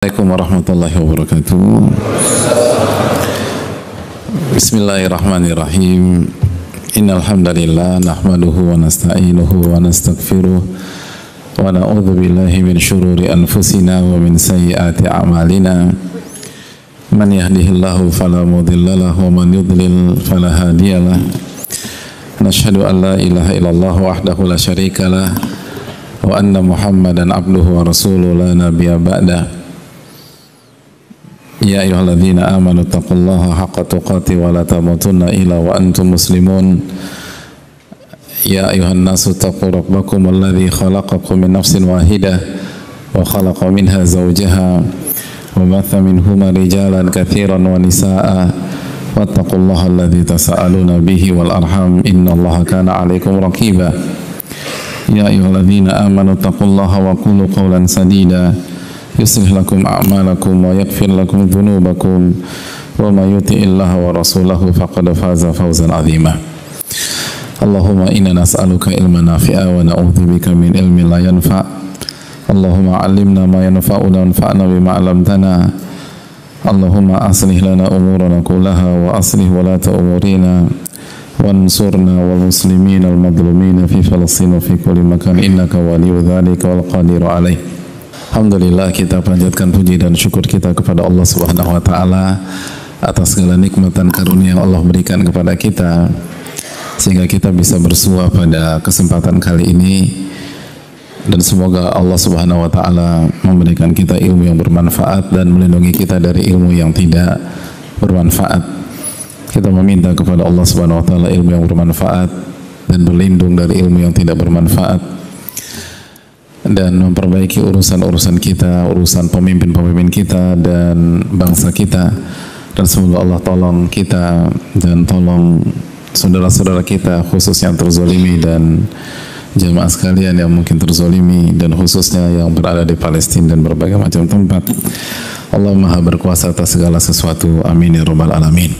Assalamualaikum warahmatullahi wabarakatuh. Bismillahirrahmanirrahim. Innal hamdalillah nahmaduhu wa nasta'inuhu wa nastaghfiruh wa na'udzu billahi min syururi anfusina wa min sayyiati a'malina. Man yahdihillahu fala mudilla lahu wa man yudlil fala hadiyalah. Nashhadu an la ilaha illallah wahdahu la syarikalah wa anna Muhammadan abduhu wa rasuluhu la nabiyya ba'da. Ya ayyuhalladzina amanu taqullaha haqqa tuqatih wa la tamutunna illa wa antum muslimun. Ya ayyuhan nasu taqu rabbakum alladzi khalaqakum min nafsin wahidah wa khalaqa minha zawjaha wa batha minhuma rijalan katsiran wa nisaa'a wattaqullaha alladzi tasaaluna bihi wal arham innallaha kana 'alaikum raqiba. Ya ayyuhalladzina amanu taqullaha wa qulu qawlan sadida yuslih lakum a'malakum wa yaghfir lakum dhunubakum wa may yuti'illaha wa rasulahu faqad faza fawzan 'azima. Allahumma inna nas'aluka ilman nafi'a wa na'udzubika min ilmin la yanfa'. Allahumma 'allimna ma yanfa'una wanfa'na bima 'allamtana. Allahumma aslih lana umurana kullaha wa aslih walata umurina wansurna wal muslimin al madlumin fi Falastin wa fi kulli makan innaka waliyyu dzalika wal qadiru 'alaih. Alhamdulillah, kita panjatkan puji dan syukur kita kepada Allah Subhanahu wa taala atas segala nikmat dan karunia yang Allah berikan kepada kita sehingga kita bisa bersua pada kesempatan kali ini, dan semoga Allah Subhanahu wa taala memberikan kita ilmu yang bermanfaat dan melindungi kita dari ilmu yang tidak bermanfaat. Kita meminta kepada Allah Subhanahu wa taala ilmu yang bermanfaat dan berlindung dari ilmu yang tidak bermanfaat, dan memperbaiki urusan-urusan kita, urusan pemimpin-pemimpin kita dan bangsa kita. Dan semoga Allah tolong kita dan tolong saudara-saudara kita, khususnya yang terzolimi, dan jamaah sekalian yang mungkin terzolimi, dan khususnya yang berada di Palestina dan berbagai macam tempat. Allah Maha berkuasa atas segala sesuatu. Amin ya rabbal alamin.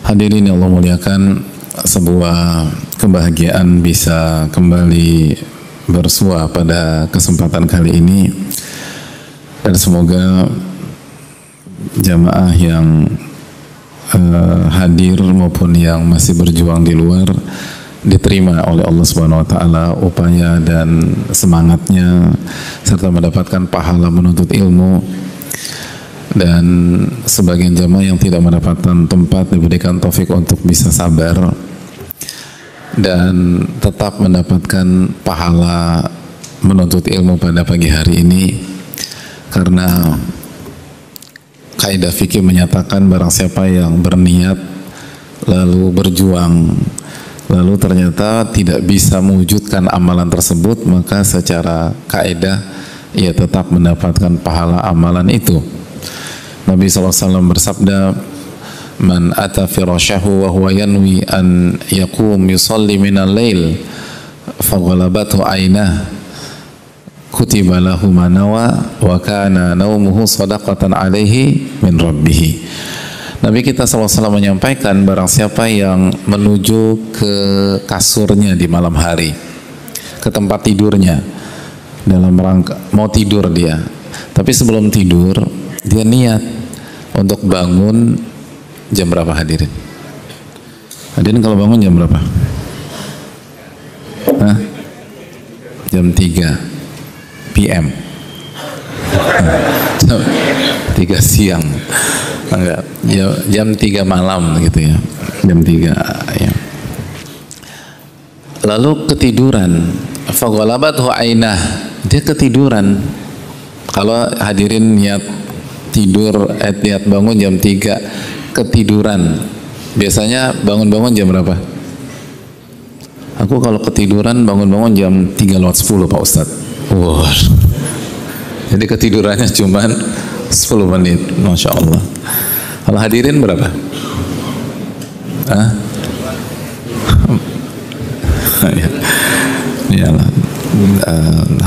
Hadirin yang Allah muliakan, sebuah kebahagiaan bisa kembali bersua pada kesempatan kali ini, dan semoga jamaah yang hadir maupun yang masih berjuang di luar diterima oleh Allah Subhanahu wa taala upaya dan semangatnya, serta mendapatkan pahala menuntut ilmu. Dan sebagian jamaah yang tidak mendapatkan tempat diberikan taufik untuk bisa sabar dan tetap mendapatkan pahala menuntut ilmu pada pagi hari ini, karena kaidah fikih menyatakan barang siapa yang berniat lalu berjuang lalu ternyata tidak bisa mewujudkan amalan tersebut, maka secara kaidah ia tetap mendapatkan pahala amalan itu. Nabi SAW bersabda, man ata firasyahu wa huwa yanwi an yaqum yusalli minal lail faghalabathu aynah kutiba lahu ma nawa wa kana naumuhu sadaqatan alaihi min rabbih. Nabi kita SAW menyampaikan, barang siapa yang menuju ke kasurnya di malam hari, ke tempat tidurnya, dalam rangka mau tidur dia, tapi sebelum tidur dia niat untuk bangun jam berapa hadirin? Hadirin kalau bangun jam berapa? Hah? Jam 3 PM. Jam 3 siang. Enggak, jam 3 malam gitu ya. Jam 3 ya. Lalu ketiduran. Faghalabathu ainah. Dia ketiduran. Kalau hadirin niat tidur, niat bangun jam 3, ketiduran, biasanya bangun-bangun jam berapa? Aku kalau ketiduran bangun-bangun jam 3:10 Pak Ustadz. Wow. Jadi ketidurannya cuma 10 menit, Masya Allah. Kalau hadirin berapa? Hah? Iyalah,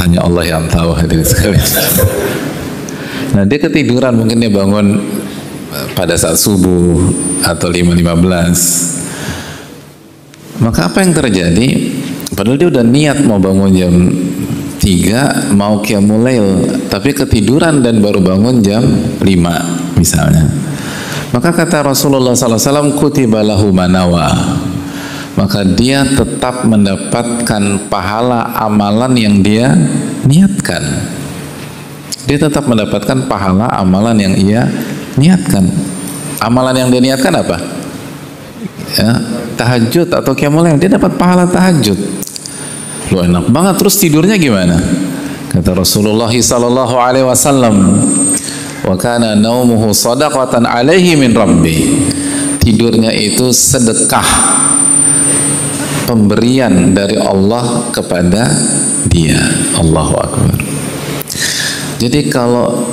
hanya Allah yang tahu hadirin sekalian. Nah, dia ketiduran, mungkin dia bangun pada saat subuh atau 5:15. Maka apa yang terjadi? Padahal dia udah niat mau bangun jam 3 mau qiyamul lail tapi ketiduran dan baru bangun jam 5 misalnya, maka kata Rasulullah SAW, kutiba lahu manawa, maka dia tetap mendapatkan pahala amalan yang dia niatkan. Dia tetap mendapatkan pahala amalan yang ia niatkan. Amalan yang dia niatkan apa? Ya, tahajud atau qiyamul lail, dia dapat pahala tahajud. Lu enak banget. Terus tidurnya gimana? Kata Rasulullah sallallahu alaihi wasallam, wa kana naumuhu shadaqatan alaihi min rabbi. Tidurnya itu sedekah, pemberian dari Allah kepada dia. Allahu akbar. Jadi kalau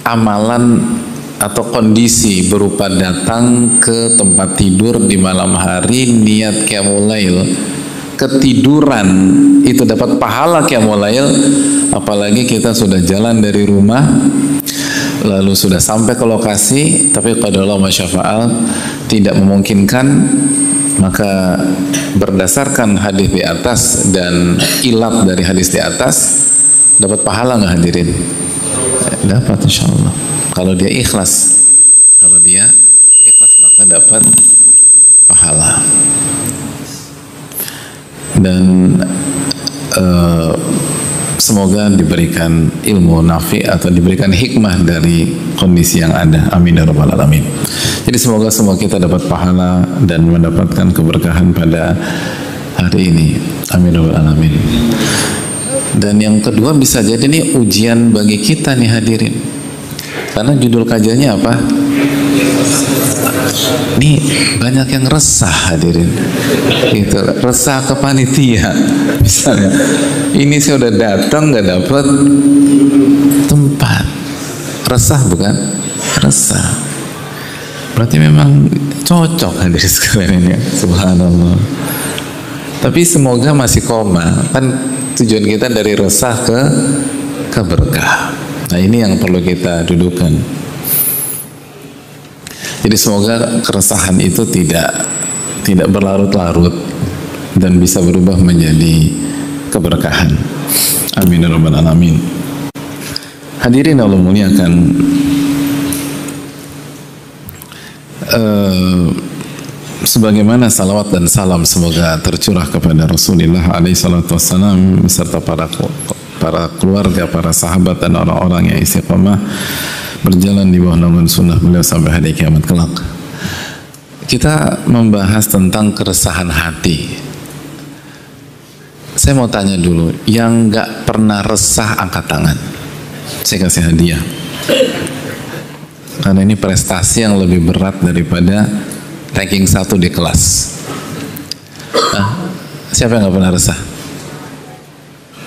amalan atau kondisi berupa datang ke tempat tidur di malam hari niat qiyamul lail, ketiduran itu dapat pahala qiyamul lail, apalagi kita sudah jalan dari rumah lalu sudah sampai ke lokasi tapi qadarullah masyafa'al tidak memungkinkan, maka berdasarkan hadis di atas dan ilat dari hadis di atas dapat pahala nggak hadirin? Dapat insyaallah. Kalau dia ikhlas, maka dapat pahala. Dan semoga diberikan ilmu nafi atau diberikan hikmah dari kondisi yang ada. Amin ya rabbal alamin. Jadi semoga semua kita dapat pahala dan mendapatkan keberkahan pada hari ini. Amin ya rabbal alamin. Dan yang kedua bisa jadi ini ujian bagi kita nih hadirin. Karena judul kajiannya apa? Nih banyak yang resah hadirin. Gitu, resah ke panitia. Misalnya, ini saya udah datang nggak dapat tempat. Resah bukan? Resah. Berarti memang cocok hadirin sekalian ini. Subhanallah. Tapi semoga masih koma. Kan tujuan kita dari resah ke berkah. Nah ini yang perlu kita dudukan. Jadi semoga keresahan itu tidak berlarut-larut dan bisa berubah menjadi keberkahan. Amin ya rabbal alamin. Hadirin Allah muliakan. Sebagaimana salawat dan salam semoga tercurah kepada Rasulullah alaihi salatu wassalam beserta para keluarga, para sahabat dan orang-orang yang istiqamah berjalan di bawah naungan sunnah beliau sampai hari kiamat kelak. Kita membahas tentang keresahan hati. Saya mau tanya dulu, yang nggak pernah resah angkat tangan. Saya kasih hadiah. Karena ini prestasi yang lebih berat daripada ranking 1 di kelas. Siapa yang nggak pernah resah?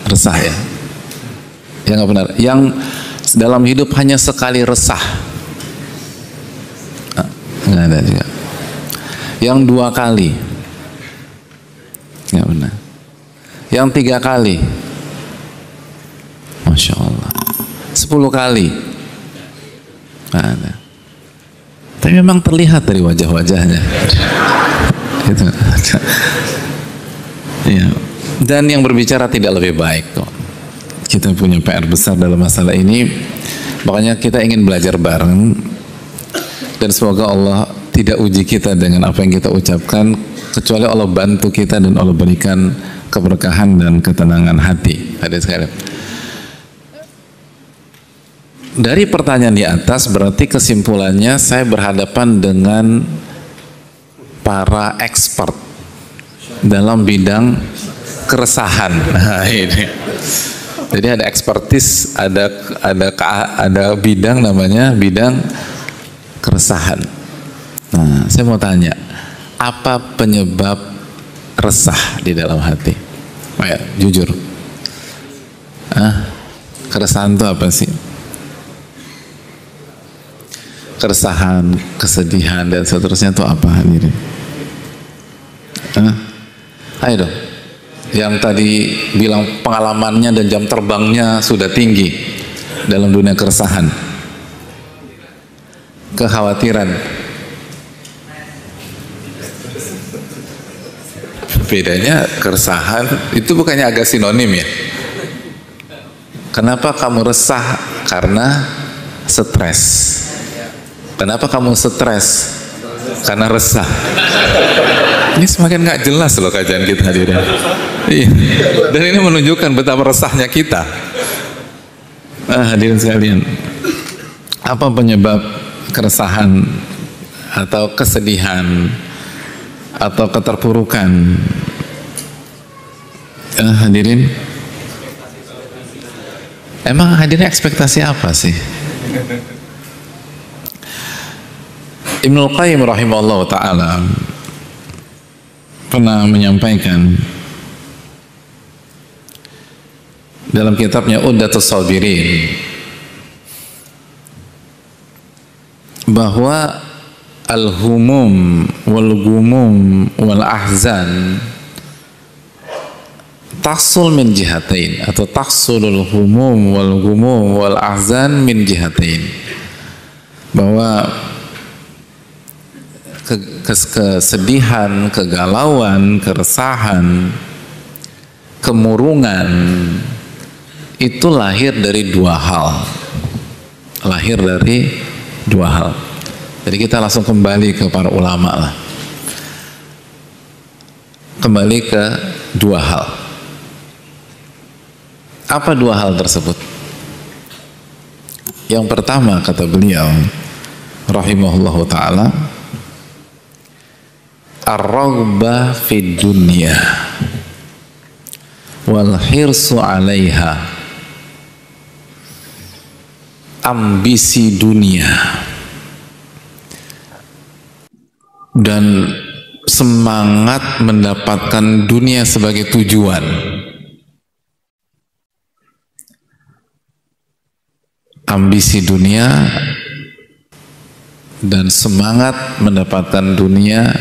Resah ya? Yang nggak pernah. Yang dalam hidup hanya sekali resah? Nggak ada juga. Yang 2 kali? Nggak pernah. Yang 3 kali? Masya Allah. 10 kali? Nggak ada. Tapi memang terlihat dari wajah-wajahnya. Gitu. Ya. Dan yang berbicara tidak lebih baik kok. Kita punya PR besar dalam masalah ini. Makanya kita ingin belajar bareng. Dan semoga Allah tidak uji kita dengan apa yang kita ucapkan, kecuali Allah bantu kita dan Allah berikan keberkahan dan ketenangan hati. Hadirin sekalian. Dari pertanyaan di atas berarti kesimpulannya saya berhadapan dengan para expert dalam bidang keresahan. Nah, ini. Jadi ada expertise, ada bidang namanya bidang keresahan. Nah, saya mau tanya, apa penyebab resah di dalam hati? Ayo, jujur. Keresahan itu apa sih? Keresahan, kesedihan dan seterusnya itu apa hadirin? Ayo dong. Yang tadi bilang pengalamannya dan jam terbangnya sudah tinggi dalam dunia keresahan. Kekhawatiran. bedanya keresahan itu bukannya agak sinonim ya? Kenapa kamu resah? Karena stres. Kenapa kamu stres? Karena resah. Ini semakin nggak jelas loh kajian kita hadirin. Iya. Dan ini menunjukkan betapa resahnya kita. Hadirin sekalian, apa penyebab keresahan atau kesedihan atau keterpurukan? Hadirin, emang hadirin ekspektasi apa sih? Ibnul Qayyim rahimahullah ta'ala pernah menyampaikan dalam kitabnya Uddatus Sabirin bahwa al-humum wal-gumum wal-ahzan tahsul min jihatain, atau tahsulul humum wal-gumum wal-ahzan min jihatain, bahwa kesedihan, kegalauan, keresahan, kemurungan itu lahir dari dua hal. Lahir dari dua hal. Jadi kita langsung kembali ke para ulama lah. Kembali ke dua hal. Apa dua hal tersebut? Yang pertama, kata beliau rahimahullahu ta'ala, ar-raghbah fid dunya wal hirsu 'alaiha, ambisi dunia dan semangat mendapatkan dunia sebagai tujuan. Ambisi dunia dan semangat mendapatkan dunia,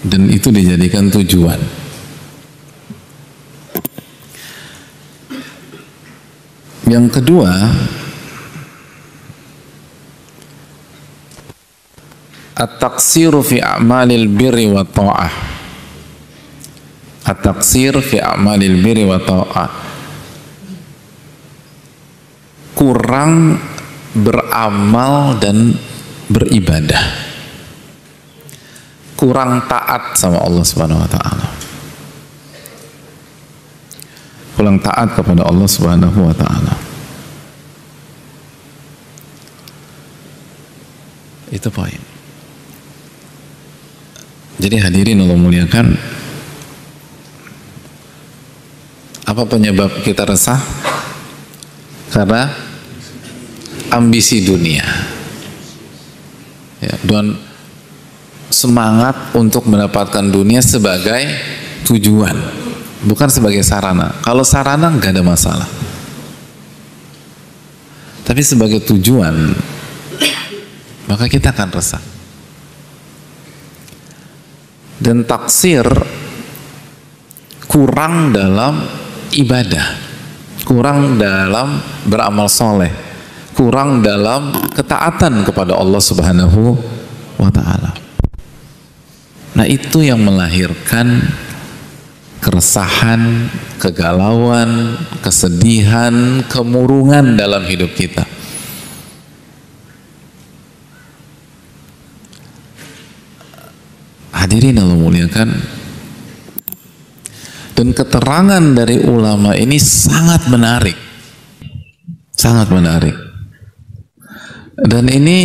dan itu dijadikan tujuan. Yang kedua, at-taqsiru fi a'malil birri wa ta'ah. At-taqsir fi a'malil birri wa ta'ah, kurang beramal dan beribadah, kurang taat sama Allah Subhanahu wa ta'ala, kurang taat kepada Allah Subhanahu wa ta'ala. Itu poin. Jadi hadirin Allah muliakan, apa penyebab kita resah? Karena ambisi dunia ya, dan semangat untuk mendapatkan dunia sebagai tujuan, bukan sebagai sarana. Kalau sarana nggak ada masalah, tapi sebagai tujuan, maka kita akan resah. Dan taksir, kurang dalam ibadah, kurang dalam beramal soleh, kurang dalam ketaatan kepada Allah Subhanahu wa ta'ala. Nah, itu yang melahirkan keresahan, kegalauan, kesedihan, kemurungan dalam hidup kita. Hadirin Allah muliakan, dan keterangan dari ulama ini sangat menarik, sangat menarik, dan ini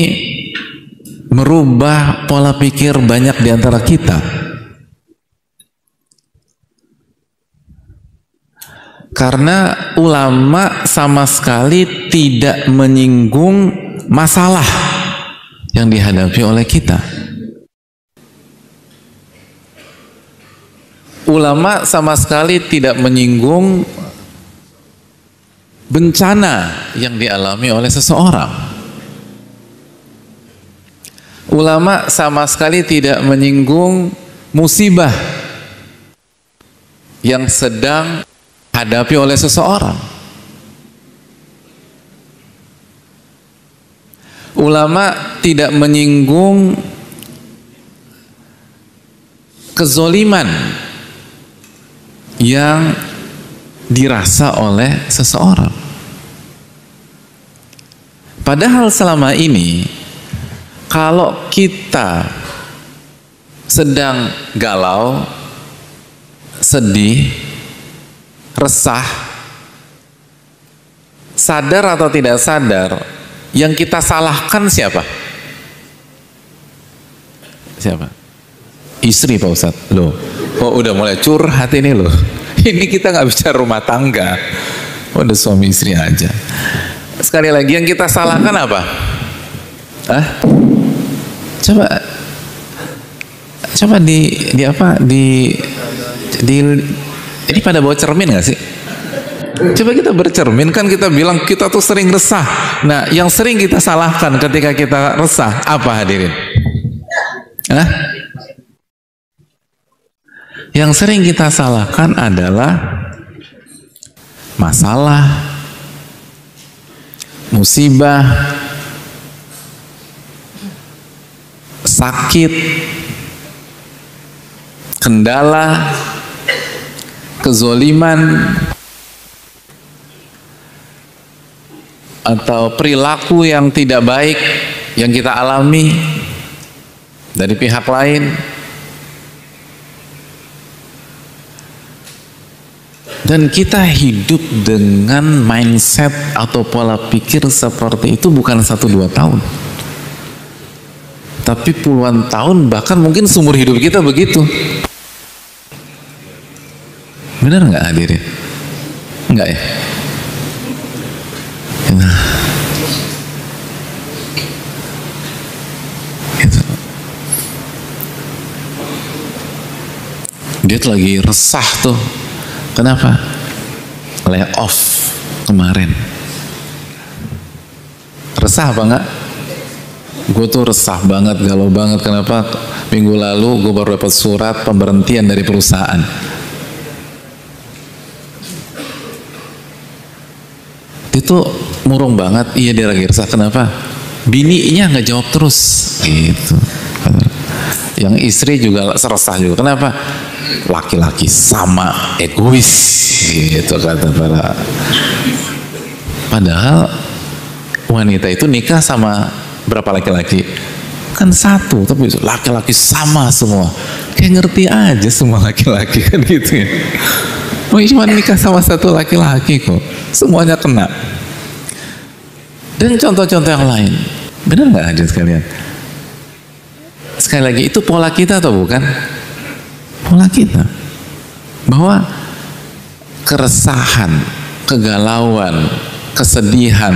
merubah pola pikir banyak di antara kita. Karena ulama sama sekali tidak menyinggung masalah yang dihadapi oleh kita. Ulama sama sekali tidak menyinggung bencana yang dialami oleh seseorang. Ulama sama sekali tidak menyinggung musibah yang sedang hadapi oleh seseorang. Ulama tidak menyinggung kezoliman yang dirasa oleh seseorang. Padahal selama ini kalau kita sedang galau, sedih, resah, sadar atau tidak sadar, yang kita salahkan siapa? Siapa? Istri, Pak Ustadz. Loh, kok udah mulai curhat ini loh. Ini kita nggak bicara rumah tangga, udah suami istri aja. Sekali lagi, yang kita salahkan apa? Hah? Coba ini pada bawa cermin nggak sih? Coba kita bercermin, kan kita bilang kita tuh sering resah. Nah, yang sering kita salahkan ketika kita resah apa, hadirin? Hah? Yang sering kita salahkan adalah masalah, musibah, sakit, kendala, kezoliman, atau perilaku yang tidak baik yang kita alami dari pihak lain. Dan kita hidup dengan mindset atau pola pikir seperti itu bukan 1-2 tahun, tapi puluhan tahun, bahkan mungkin seumur hidup kita begitu. Benar nggak, hadirin? Enggak ya? Nah, gitu. Dia tuh lagi resah tuh. Kenapa? Layoff kemarin. Resah apa enggak? Gue tuh resah banget, galau banget. Kenapa? Minggu lalu gue baru dapat surat pemberhentian dari perusahaan. Itu murung banget. Iya, dia lagi resah. Kenapa? Bininya nggak jawab terus. Gitu. Yang istri juga resah juga. Kenapa? Laki-laki sama egois, gitu kata para. Padahal wanita itu nikah sama berapa laki-laki? Kan satu, tapi laki-laki sama semua. Kayak ngerti aja semua laki-laki kan gitu ya. Oh, cuma nikah sama satu laki-laki kok, semuanya kena. Dan contoh-contoh yang lain, benar nggak hadirin sekalian? Sekali lagi, itu pola kita atau bukan? Pola kita. Bahwa keresahan, kegalauan, kesedihan,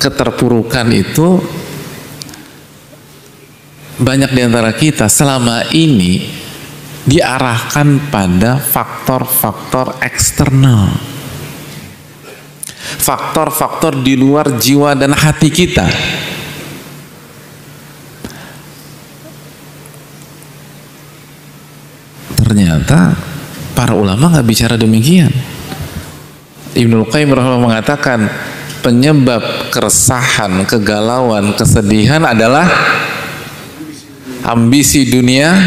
keterpurukan itu banyak di antara kita selama ini diarahkan pada faktor-faktor eksternal, faktor-faktor di luar jiwa dan hati kita. Ternyata para ulama nggak bicara demikian. Ibnul Qayyim rahimahullah mengatakan penyebab keresahan, kegalauan, kesedihan adalah ambisi dunia,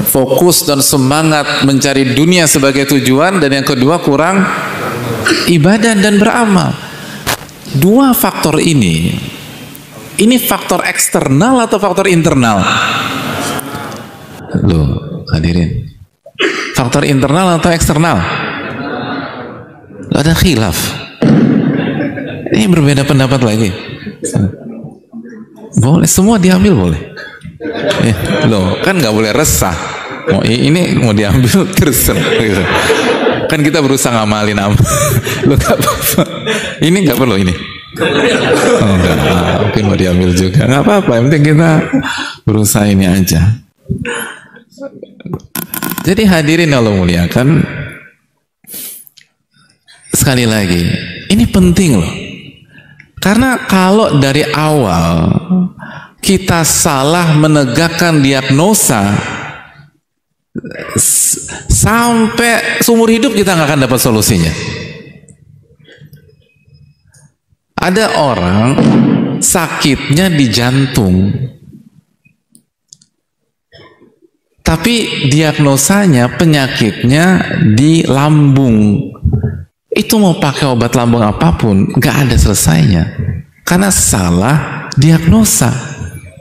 fokus dan semangat mencari dunia sebagai tujuan, dan yang kedua kurang ibadah dan beramal. Dua faktor ini faktor eksternal atau faktor internal? Loh, hadirin, faktor internal atau eksternal? Ada khilaf. Ini berbeda pendapat lagi. Boleh, semua diambil boleh. Loh, kan nggak boleh resah. Ini mau diambil terus gitu. Kan kita berusaha ngamalin amal. Lo nggak apa-apa. Ini nggak perlu ini. Oh, enggak, mungkin mau diambil juga. Nggak apa-apa. Yang penting kita berusaha ini aja. Jadi hadirin Allah muliakan, sekali lagi, ini penting loh. Karena kalau dari awal kita salah menegakkan diagnosa, sampai seumur hidup kita nggak akan dapat solusinya. Ada orang sakitnya di jantung, Tapi diagnosanya penyakitnya di lambung. Itu mau pakai obat lambung apapun, nggak ada selesainya. Karena salah diagnosa.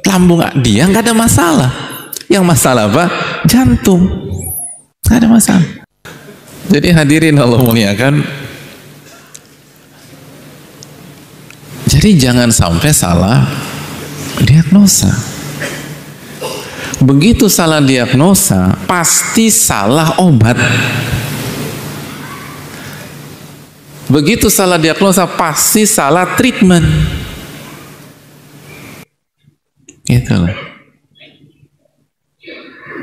Lambung dia nggak ada masalah. Yang masalah apa? Jantung. Nggak ada masalah. Jadi hadirin Allah muliakan. Jadi jangan sampai salah diagnosa. Begitu salah diagnosa, pasti salah obat. Begitu salah diagnosa, pasti salah treatment. Itulah.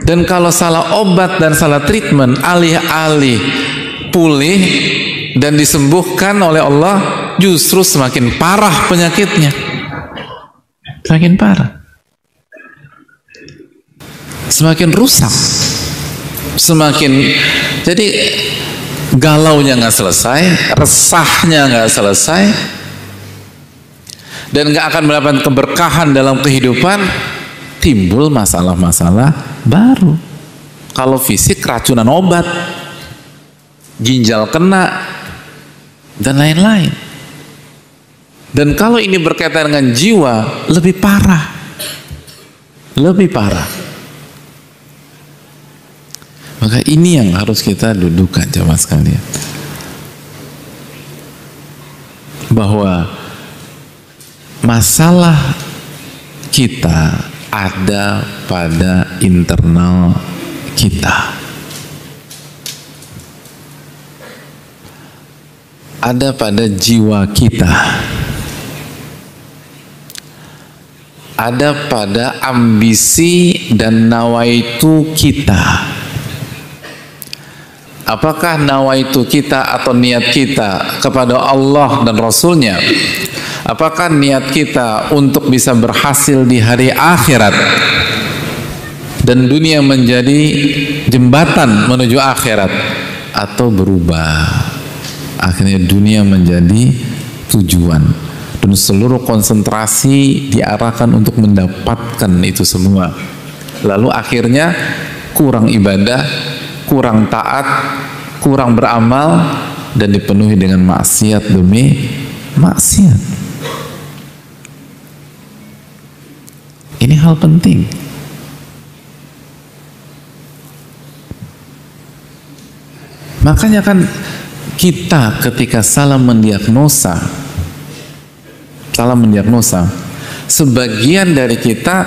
Dan kalau salah obat dan salah treatment, alih-alih pulih dan disembuhkan oleh Allah, justru semakin parah penyakitnya. Semakin parah. Semakin rusak, semakin, jadi galaunya nggak selesai, resahnya nggak selesai, dan nggak akan mendapatkan keberkahan dalam kehidupan. Timbul masalah-masalah baru. Kalau fisik, keracunan obat, ginjal kena, dan lain-lain. Dan kalau ini berkaitan dengan jiwa, lebih parah, lebih parah. Maka ini yang harus kita dudukkan jamaah sekalian, bahwa masalah kita ada pada internal kita, ada pada jiwa kita, ada pada ambisi dan nawaitu kita. Apakah nawaitu kita atau niat kita kepada Allah dan Rasulnya? Apakah niat kita untuk bisa berhasil di hari akhirat dan dunia menjadi jembatan menuju akhirat, atau berubah akhirnya dunia menjadi tujuan dan seluruh konsentrasi diarahkan untuk mendapatkan itu semua, lalu akhirnya kurang ibadah, kurang taat, kurang beramal, dan dipenuhi dengan maksiat demi maksiat. Ini hal penting. Makanya kan kita ketika salah mendiagnosa, sebagian dari kita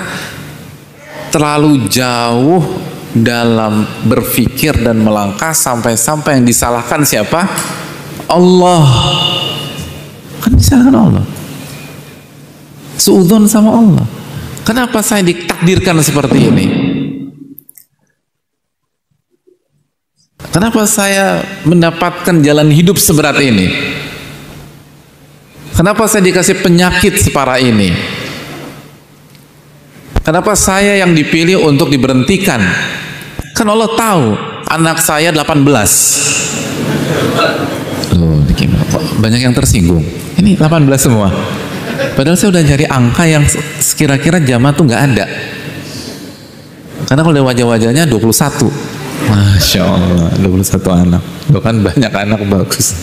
terlalu jauh dalam berpikir dan melangkah sampai-sampai yang disalahkan siapa? Allah. Kan disalahkan Allah. Suudzon sama Allah. Kenapa saya ditakdirkan seperti ini? Kenapa saya mendapatkan jalan hidup seberat ini? Kenapa saya dikasih penyakit separah ini? Kenapa saya yang dipilih untuk diberhentikan? Kan Allah tahu anak saya 18. Loh, banyak yang tersinggung. Ini 18 semua. Padahal saya udah cari angka yang sekira-kira jamaah tuh nggak ada. Karena kalau dari wajah-wajahnya 21. Masya Allah, 21 anak. Loh kan banyak anak, bagus.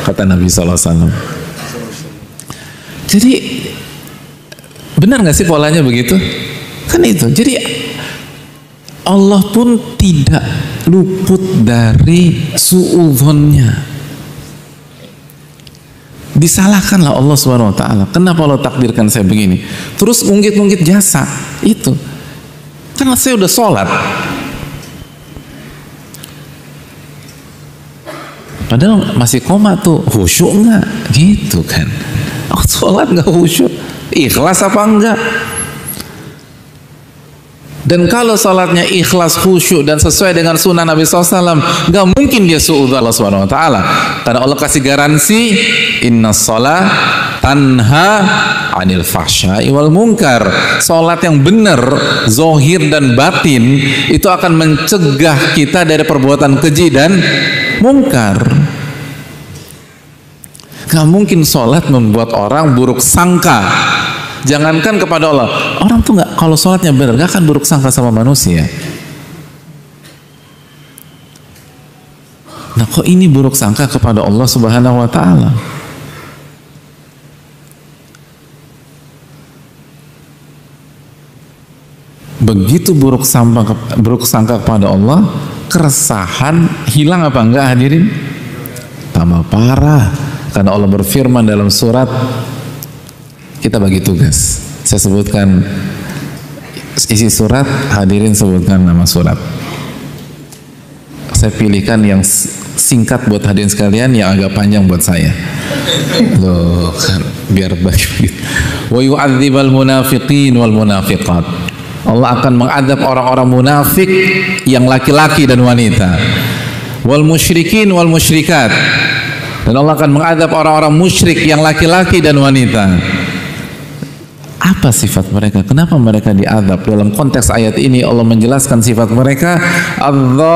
Kata Nabi SAW. Jadi benar nggak sih polanya begitu? Kan itu. Jadi Allah pun tidak luput dari suudzonnya. Disalahkanlah Allah Subhanahu wa taala. Kenapa Allah takdirkan saya begini? Terus ngungkit-ngungkit jasa itu. Karena saya udah sholat. Padahal masih koma tuh, khusyuk enggak? Gitu kan. Oh, sholat enggak khusyuk? Ikhlas apa enggak? Dan kalau salatnya ikhlas, khusyuk dan sesuai dengan sunnah Nabi SAW, nggak mungkin dia suudzon Allah Subhanahu Wa Taala. Karena Allah kasih garansi, Inna sholat tanha anil fahsyai wal munkar. Salat yang benar, zohir dan batin, itu akan mencegah kita dari perbuatan keji dan mungkar. Nggak mungkin salat membuat orang buruk sangka. Jangankan kepada Allah, orang tuh nggak, kalau sholatnya benar nggak akan buruk sangka sama manusia. Nah, kok ini buruk sangka kepada Allah Subhanahu wa taala? Begitu buruk sangka kepada Allah, keresahan hilang apa enggak hadirin? Tambah parah. Karena Allah berfirman dalam surat, kita bagi tugas. Saya sebutkan isi surat, hadirin sebutkan nama surat. Saya pilihkan yang singkat buat hadirin sekalian, yang agak panjang buat saya. Loh, kan biar bagi. Wa yu'adzibal munafiqin wal munafiqat. Allah akan mengadab orang-orang munafik yang laki-laki dan wanita. Wal musyrikin wal musyrikat. Dan Allah akan mengadab orang-orang musyrik yang laki-laki dan wanita. Apa sifat mereka? Kenapa mereka diadab? Dalam konteks ayat ini Allah menjelaskan sifat mereka, adz-dzannina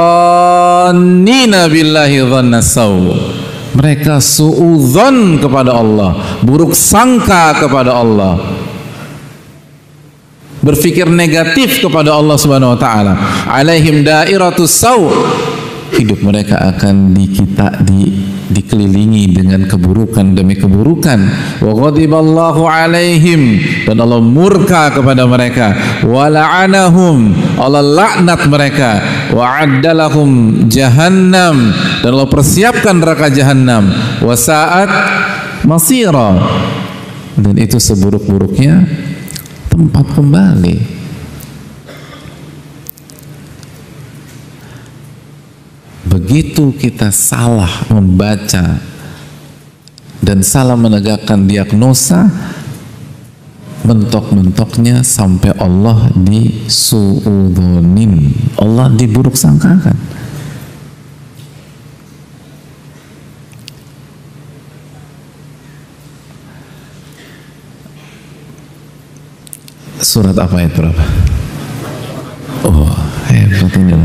billahi dzannas saw. Mereka suudzon kepada Allah, buruk sangka kepada Allah, berpikir negatif kepada Allah Subhanahu wa taala. Alaihim dairatus saw. Hidup mereka akan dikelilingi dengan keburukan demi keburukan. Wa ghadiballahu alaihim, dan Allah murka kepada mereka. Wa la'anahum, Allah laknat mereka. Wa addalahum jahannam, dan Allah persiapkan neraka jahannam. Wa sa'at masira, dan itu seburuk-buruknya tempat kembali. Begitu kita salah membaca dan salah menegakkan diagnosa, mentok-mentoknya sampai Allah disuudzonin, Allah diburuk sangkakan. Surat apa itu berapa? Oh, hebat ini.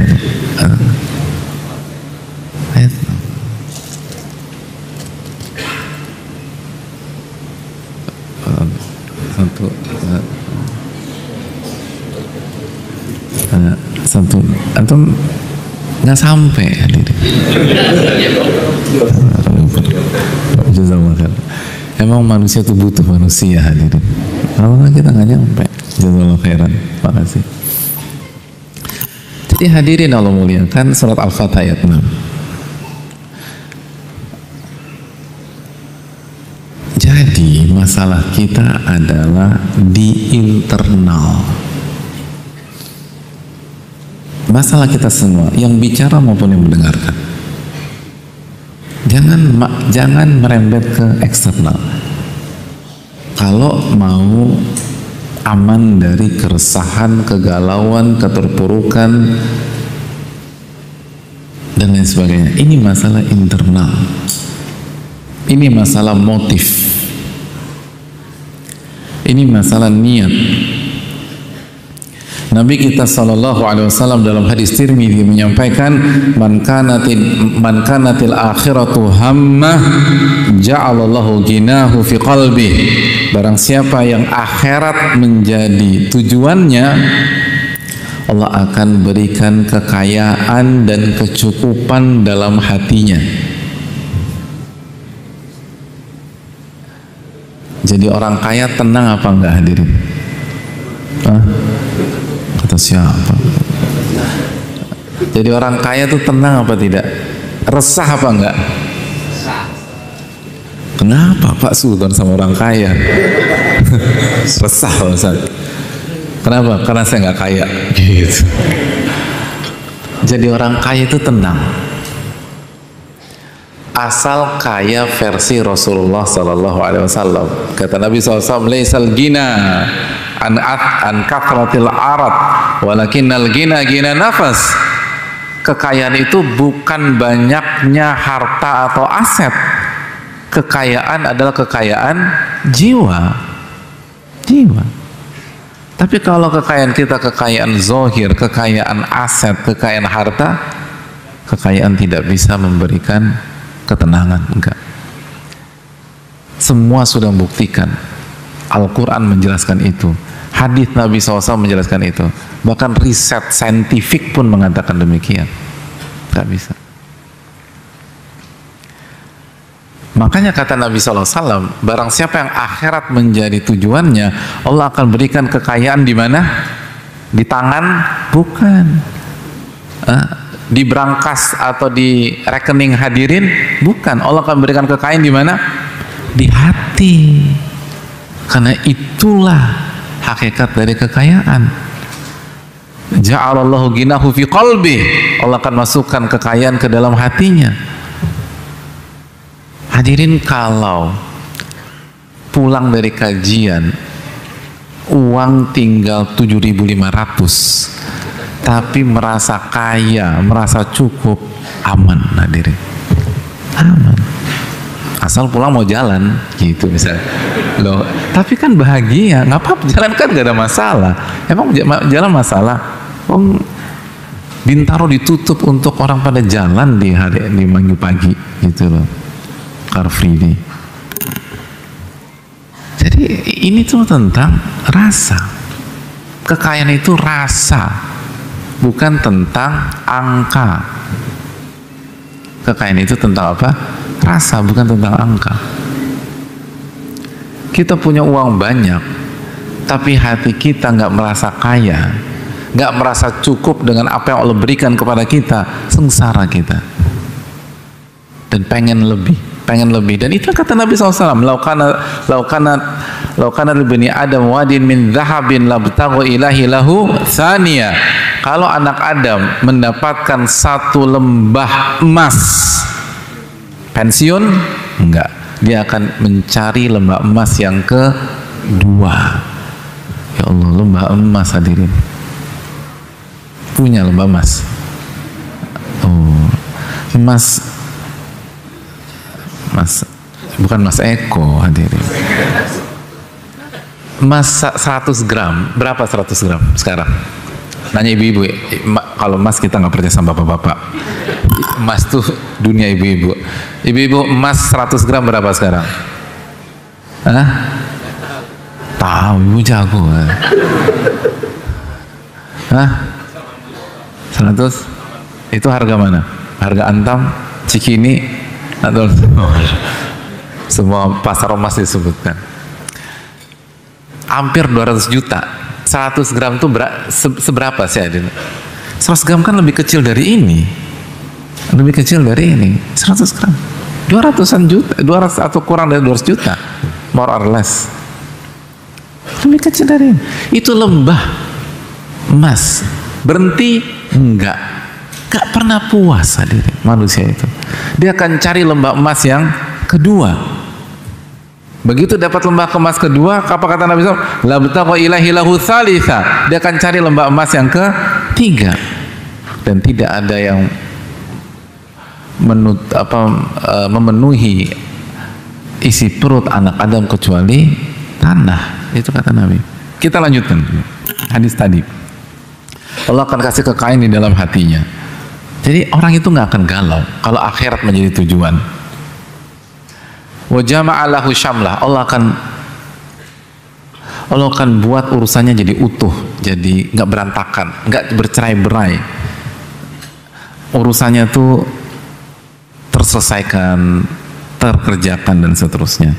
Ayat satu antum nggak sampai hadirin. Emang manusia itu butuh manusia hadirin. Kalau kita nggak nyampe. Jazakallahu khairan. Makasih. Jadi hadirin Allah muliakan, surat Al-Fatah ayat 6. Jadi masalah kita adalah di internal. Masalah kita semua, yang bicara maupun yang mendengarkan. Jangan merembet ke eksternal. Kalau mau aman dari keresahan, kegalauan, keterpurukan, dan lain sebagainya, ini masalah internal. Ini masalah motif. Ini masalah niat. Nabi kita SAW dalam hadis Tirmidzi menyampaikan, man kanatil akhiratu hammah ja'alallahu ginahu fi qalbih. Barang siapa yang akhirat menjadi tujuannya, Allah akan berikan kekayaan dan kecukupan dalam hatinya. Jadi orang kaya tenang apa enggak hadirin? Kata siapa? Jadi orang kaya itu tenang apa tidak? Resah apa enggak? Kenapa Pak Sultan sama orang kaya? Resah Pak Ustaz. Kenapa? Karena saya nggak kaya. Gitu. Jadi orang kaya itu tenang. Asal kaya versi Rasulullah Sallallahu Alaihi Wasallam. Kata Nabi SAW, "Laisal gina an kathratil arad, walakinnal gina nafas." Kekayaan itu bukan banyaknya harta atau aset. Kekayaan adalah kekayaan jiwa. Tapi kalau kekayaan kita kekayaan zohir, kekayaan aset, kekayaan harta, kekayaan tidak bisa memberikan ketenangan, enggak. Semua sudah membuktikan. Al-Quran menjelaskan itu, hadis Nabi SAW menjelaskan itu, bahkan riset saintifik pun mengatakan demikian. Enggak bisa. Makanya kata Nabi SAW, barang siapa yang akhirat menjadi tujuannya, Allah akan berikan kekayaan di mana? Di tangan? Bukan. Di brankas atau di rekening hadirin? Bukan. Allah akan berikan kekayaan di mana? Di hati. Karena itulah hakikat dari kekayaan. Ja'alallahu ginahu fi qalbi. Allah akan masukkan kekayaan ke dalam hatinya. Hadirin, kalau pulang dari kajian uang tinggal 7.500 tapi merasa kaya, merasa cukup, aman hadirin, aman. Asal pulang mau jalan gitu misalnya. Loh, tapi kan bahagia, nggak apa-apa, jalan kan nggak ada masalah. Emang jalan masalah? Bintaro ditutup untuk orang pada jalan di minggu pagi gitu loh. Car Free Day. Jadi ini tuh tentang rasa. Kekayaan itu rasa, bukan tentang angka. Kekayaan itu tentang apa? Rasa, bukan tentang angka. Kita punya uang banyak, tapi hati kita nggak merasa kaya, nggak merasa cukup dengan apa yang Allah berikan kepada kita, sengsara kita, dan pengen lebih. Dan itu kata Nabi SAW, laukana libni Adam wadin min dhahabin labtaghu ilahi lahu thaniya. Kalau anak Adam mendapatkan satu lembah emas, pensiun? Enggak, dia akan mencari lembah emas yang kedua. Ya Allah, lembah emas hadirin. Punya lembah emas. Oh, emas bukan Mas Eko hadirin. Emas 100 gram, berapa 100 gram sekarang? Nanya ibu-ibu, kalau emas kita nggak percaya sama bapak-bapak. Emas tuh dunia ibu-ibu. Ibu-ibu, emas 100 gram berapa sekarang? Hah? Tahu, ibu jago. Hah? 100? Itu harga mana? Harga Antam, Cikini, atau semua pasar emas disebutkan. Hampir 200 juta. 100 gram itu seberapa sih adil? 100 gram kan lebih kecil dari ini. Lebih kecil dari ini. 100 gram 200-an juta, 200 atau kurang dari 200 juta, more or less. Lebih kecil dari ini. Itu lembah emas. Berhenti? Enggak. Gak pernah puas hadirin manusia itu. Dia akan cari lembah emas yang kedua. Begitu dapat lembah emas kedua, apa kata Nabi SAW? Labtaghu ilahi lahu thalitha. Dia akan cari lembah emas yang ketiga. Dan tidak ada yang memenuhi isi perut anak Adam kecuali tanah. Itu kata Nabi. Kita lanjutkan hadis tadi. Allah akan kasih kekayaan di dalam hatinya. Jadi orang itu nggak akan galau kalau akhirat menjadi tujuan. Wa jama'a lahu syamlah. Allah akan buat urusannya jadi utuh, jadi nggak berantakan, nggak bercerai-berai. Urusannya tuh terselesaikan, terkerjakan dan seterusnya.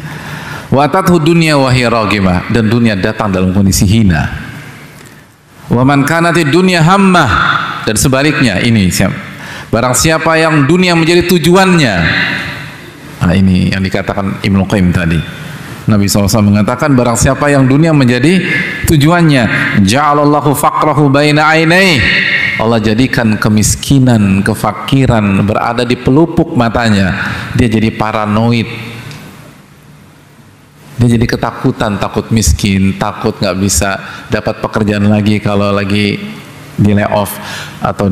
Wa atathu dunya wa hiya raghimah, dan dunia datang dalam kondisi hina. Wa man kanatid dunya hammah, dan sebaliknya ini barang siapa yang dunia menjadi tujuannya. Nah, ini yang dikatakan Ibnu Qayyim tadi. Nabi SAW mengatakan barang siapa yang dunia menjadi tujuannya, ja'alallahu faqrahu baina ainaihi. Allah jadikan kemiskinan, kefakiran berada di pelupuk matanya. Dia jadi paranoid. Dia jadi ketakutan, takut miskin, takut nggak bisa dapat pekerjaan lagi kalau lagi di lay off atau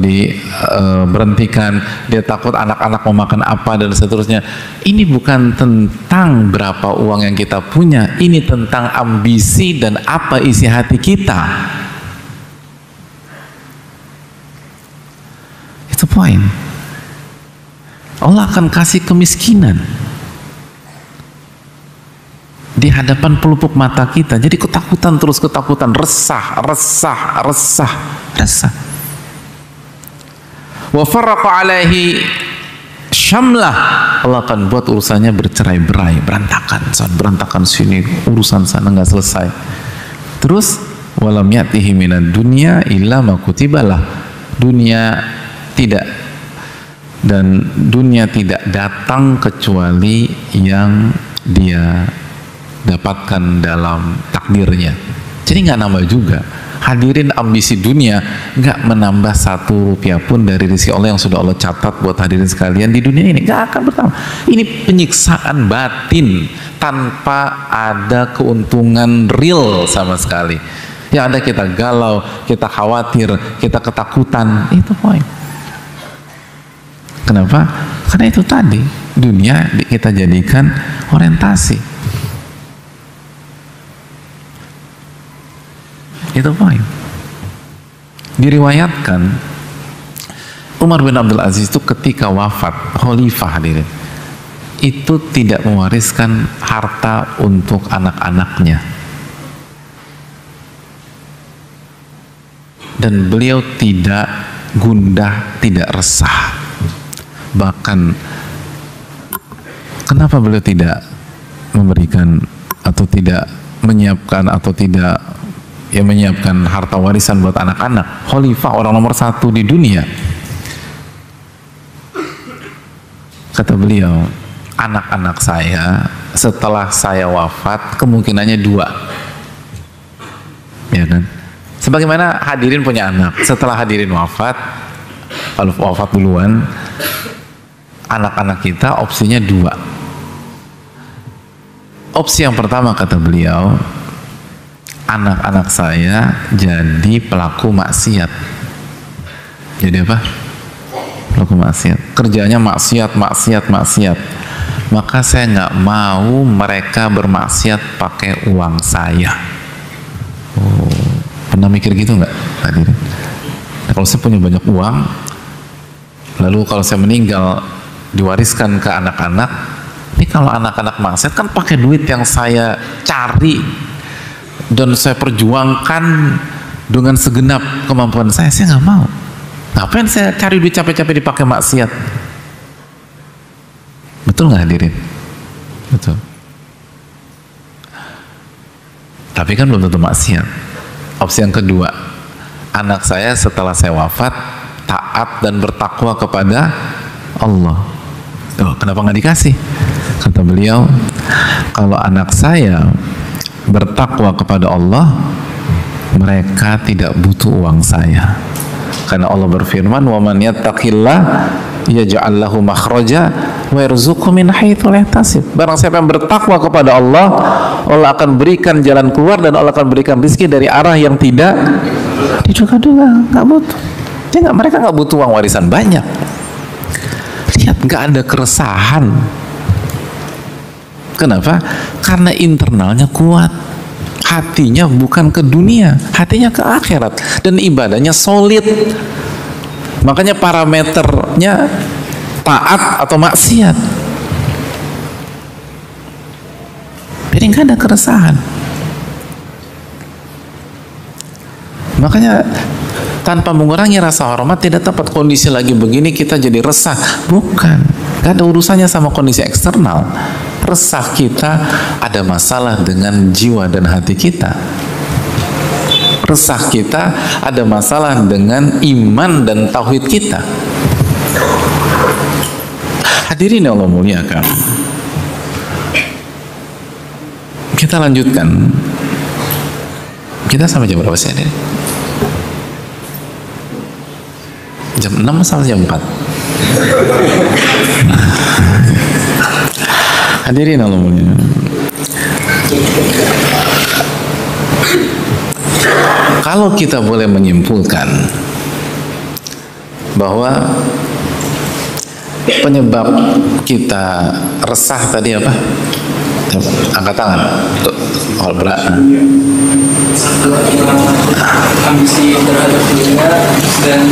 berhentikan. Dia takut anak-anak mau makan apa dan seterusnya. Ini bukan tentang berapa uang yang kita punya, ini tentang ambisi dan apa isi hati kita. Itu poin. Allah akan kasih kemiskinan di hadapan pelupuk mata kita. Jadi ketakutan, terus ketakutan, resah. Wa farraqa alaihi syamlah, Allah akan buat urusannya bercerai-berai, berantakan sini, urusan sana nggak selesai. Terus walam ya'tihi minad dunya illa ma kutibalah, dunia tidak datang kecuali yang dia dapatkan dalam takdirnya. Jadi nggak nambah juga. Hadirin, ambisi dunia nggak menambah 1 rupiah pun dari rezeki Allah yang sudah Allah catat buat hadirin sekalian di dunia ini, nggak akan bertambah. Ini penyiksaan batin tanpa ada keuntungan real sama sekali. Yang ada kita galau, kita khawatir, kita ketakutan. Itu poin. Kenapa? Karena itu tadi, dunia kita jadikan orientasi. Itu poin. Diriwayatkan Umar bin Abdul Aziz itu ketika wafat, khalifah hadirin, itu tidak mewariskan harta untuk anak-anaknya, dan beliau tidak gundah, tidak resah. Bahkan kenapa beliau tidak memberikan atau tidak menyiapkan atau tidak menyiapkan harta warisan buat anak-anak? Khalifah, orang nomor 1 di dunia. Kata beliau, anak-anak saya setelah saya wafat kemungkinannya 2, ya kan? Sebagaimana hadirin punya anak, setelah hadirin wafat, kalau wafat duluan, anak-anak kita opsinya 2. Opsi yang pertama, kata beliau, anak-anak saya jadi pelaku maksiat. Jadi apa? Pelaku maksiat. Kerjanya maksiat. Maka saya nggak mau mereka bermaksiat pakai uang saya. Oh, pernah mikir gitu nggak, hadirin? Nah, kalau saya punya banyak uang, lalu kalau saya meninggal diwariskan ke anak-anak, ini kalau anak-anak maksiat kan pakai duit yang saya cari dan saya perjuangkan dengan segenap kemampuan saya nggak mau. Ngapain saya cari duit capek-capek dipakai maksiat? Betul nggak hadirin? Betul. Tapi kan belum tentu maksiat. Opsi yang kedua, anak saya setelah saya wafat taat dan bertakwa kepada Allah. Oh, kenapa nggak dikasih? Kata beliau, kalau anak saya bertakwa kepada Allah, mereka tidak butuh uang saya. Karena Allah berfirman, "Wa man yattaqillah yaj'al lahu makhraja wa yarzuqhu min haitsu la yahtasib." Barang siapa yang bertakwa kepada Allah, Allah akan berikan jalan keluar dan Allah akan berikan rezeki dari arah yang tidak diduga-duga. Nggak butuh. Mereka nggak butuh uang warisan banyak. Lihat, nggak ada keresahan. Kenapa? Karena internalnya kuat. Hatinya bukan ke dunia, hatinya ke akhirat, dan ibadahnya solid. Makanya parameternya taat atau maksiat. Jadi nggak ada keresahan. Makanya tanpa mengurangi rasa hormat, tidak tepat. Kondisi lagi begini kita jadi resah. Bukan, nggak ada urusannya sama kondisi eksternal. Resah kita ada masalah dengan jiwa dan hati kita. Resah kita ada masalah dengan iman dan tauhid kita. Hadirin yang Allah muliakan, kita lanjutkan. Kita sampai jam berapa sih, hadirin? Jam 6 sampai jam 4. Hadirin Allah mulia. Kalau kita boleh menyimpulkan bahwa penyebab kita resah tadi apa? Angkat tangan. Kalau berat. Ambisi terhadap dunia dan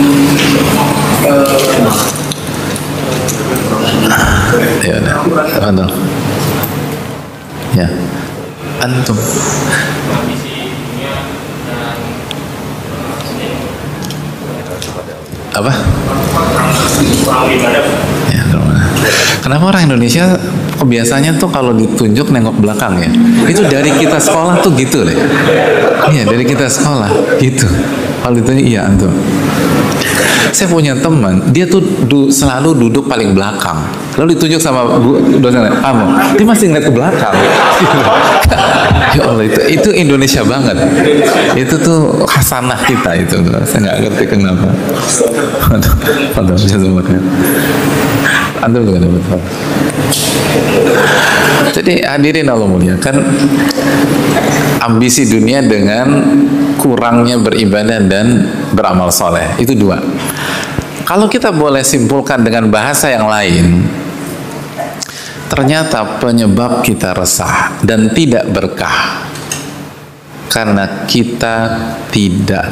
ya udah. Ya, antum. Apa? Ya, kemana? Kenapa orang Indonesia kebiasaanya tuh kalau ditunjuk nengok belakang ya? Itu dari kita sekolah tuh gitu deh. Iya, dari kita sekolah gitu. Kalau ditunjuk iya antum. Saya punya teman, dia tuh selalu duduk paling belakang. Lalu ditunjuk sama dosen, kamu, dia masih ngeliat ke belakang. Ya Allah, itu Indonesia banget. Itu tuh khasanah kita itu. Saya nggak ngerti kenapa. Aduh, antum juga dapat. Jadi hadirin Allah muliakan, ambisi dunia dengan kurangnya beribadah dan beramal soleh, itu dua. Kalau kita boleh simpulkan dengan bahasa yang lain, ternyata penyebab kita resah dan tidak berkah karena kita tidak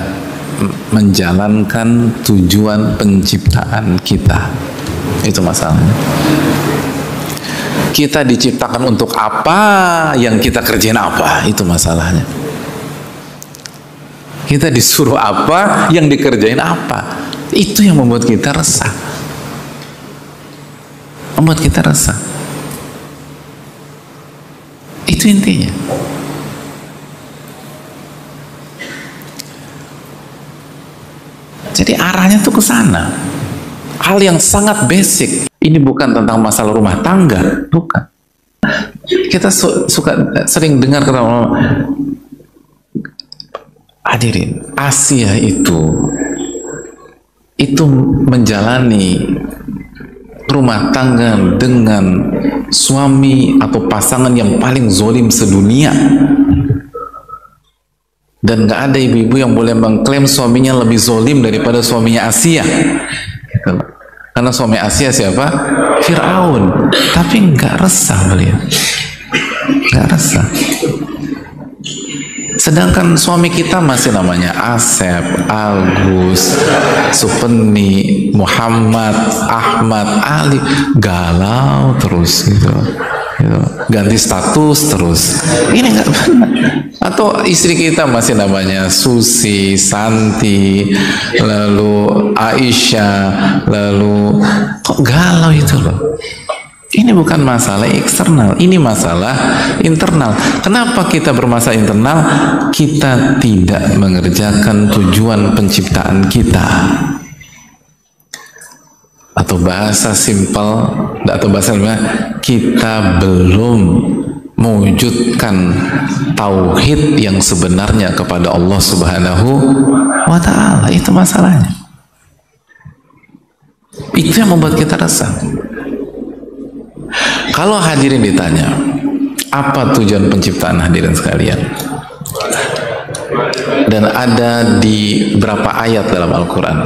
menjalankan tujuan penciptaan kita. Itu masalahnya. Kita diciptakan untuk apa, yang kita kerjain apa, itu masalahnya. Kita disuruh apa, yang dikerjain apa. Itu yang membuat kita resah. Membuat kita resah. Itu intinya. Jadi arahnya tuh ke sana. Hal yang sangat basic. Ini bukan tentang masalah rumah tangga, bukan. Kita suka sering dengar kata orang, hadirin, Asia itu menjalani rumah tangga dengan suami atau pasangan yang paling zolim sedunia. Dan gak ada ibu-ibu yang boleh mengklaim suaminya lebih zolim daripada suaminya Asia. Gitu. Karena suami Asia siapa? Fir'aun. Tapi nggak resah beliau. Nggak resah. Sedangkan suami kita masih namanya Asep, Agus, Supeni, Muhammad, Ahmad, Ali. Galau terus gitu. Ganti status terus. Ini nggak benar. Atau istri kita masih namanya Susi, Santi, lalu Aisyah, lalu kok galau itu loh. Ini bukan masalah eksternal, ini masalah internal. Kenapa kita bermasalah internal? Kita tidak mengerjakan tujuan penciptaan kita. Atau bahasa simpel, atau bahasa lainnya, kita belum mewujudkan tauhid yang sebenarnya kepada Allah Subhanahu wa Ta'ala. Itu masalahnya. Itu yang membuat kita resah. Kalau hadirin ditanya, apa tujuan penciptaan hadirin sekalian? Dan ada di berapa ayat dalam Al-Quran?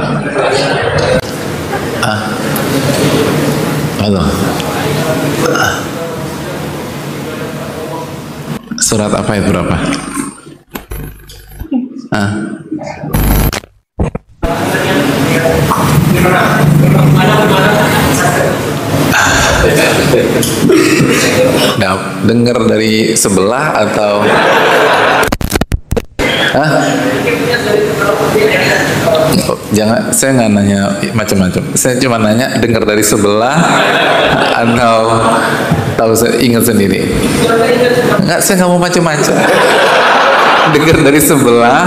Surat apa ayat berapa? Dengar dari sebelah atau jangan, saya nggak nanya macam-macam. Saya cuma nanya dengar dari sebelah atau tahu ingat sendiri. Nggak, saya nggak mau macam-macam. Dengar dari sebelah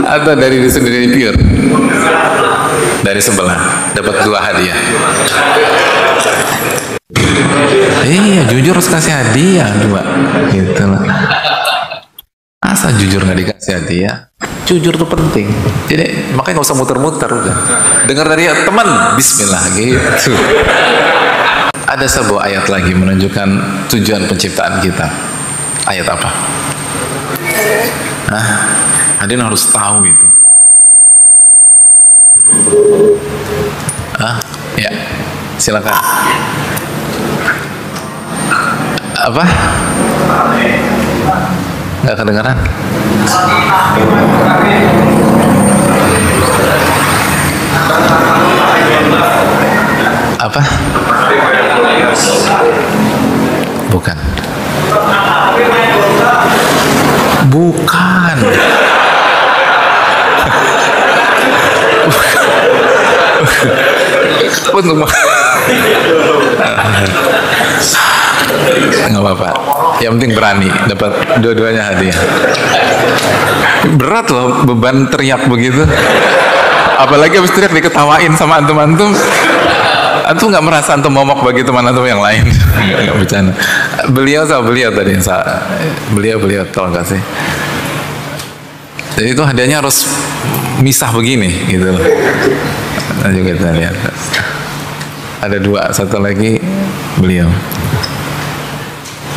atau dari diri sendiri pure? Dari sebelah, dapat 2 hadiah. Iya, jujur harus kasih hadiah 2, gitu lah. Masa jujur nggak dikasih hadiah? Jujur tuh penting. Jadi makanya nggak usah muter-muter, udah. Dengar dari teman, Bismillah, gitu. Ada sebuah ayat lagi menunjukkan tujuan penciptaan kita. Ayat apa? Hadirin harus tahu itu. Ya, silakan. Apa? Nggak kedengaran? Apa? Bukan. Bukan. Untuk Yang penting berani dapat dua-duanya hadiah. Berat loh beban teriak begitu. Apalagi habis teriak diketawain sama antum-antum. Antum nggak merasa antum momok bagi teman antum yang lain? Nggak bercanda. Beliau tadi beliau tolong kasih. Jadi itu hadiahnya harus misah begini gitu. Nah, juga kita lihat. Ada dua, satu lagi beliau.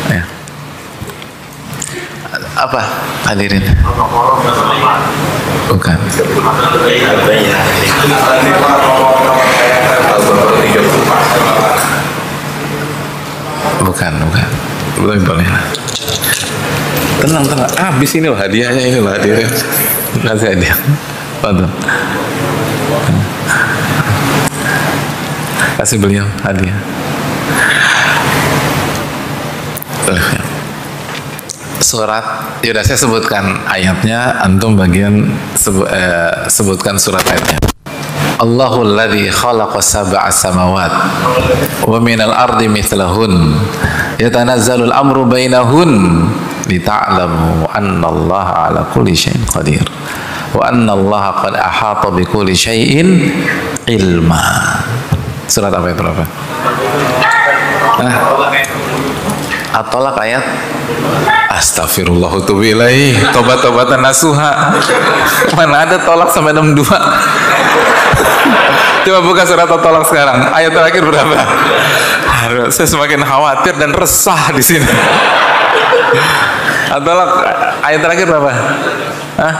Ya. Apa hadirin? Bukan. Bukan. Belum boleh. Tenang. Habis ini loh hadiahnya, ini loh hadirin. Kasih hadiah. Betul. Kasih beliau hadiah. Surat, yaudah saya sebutkan ayatnya, antum bagian sebutkan surat ayatnya. Allahul ladzi khalaqa sab'a samawat wa minal ardi mithlahun yatanazzalul amru bainahun lita'lamu annallaha ala kulli syai'in qadir wa annallaha qad ahata bi kulli syai'in ilma. Surat apa itu berapa? At-Tolak ayat Astagfirullahaladzim. Tobat-tobatan nasuha. Mana ada tolak sampai 62? Coba buka surat At-Tolak sekarang. Ayat terakhir berapa? Saya semakin khawatir dan resah di sini. At-Tolak ayat terakhir berapa? Hah?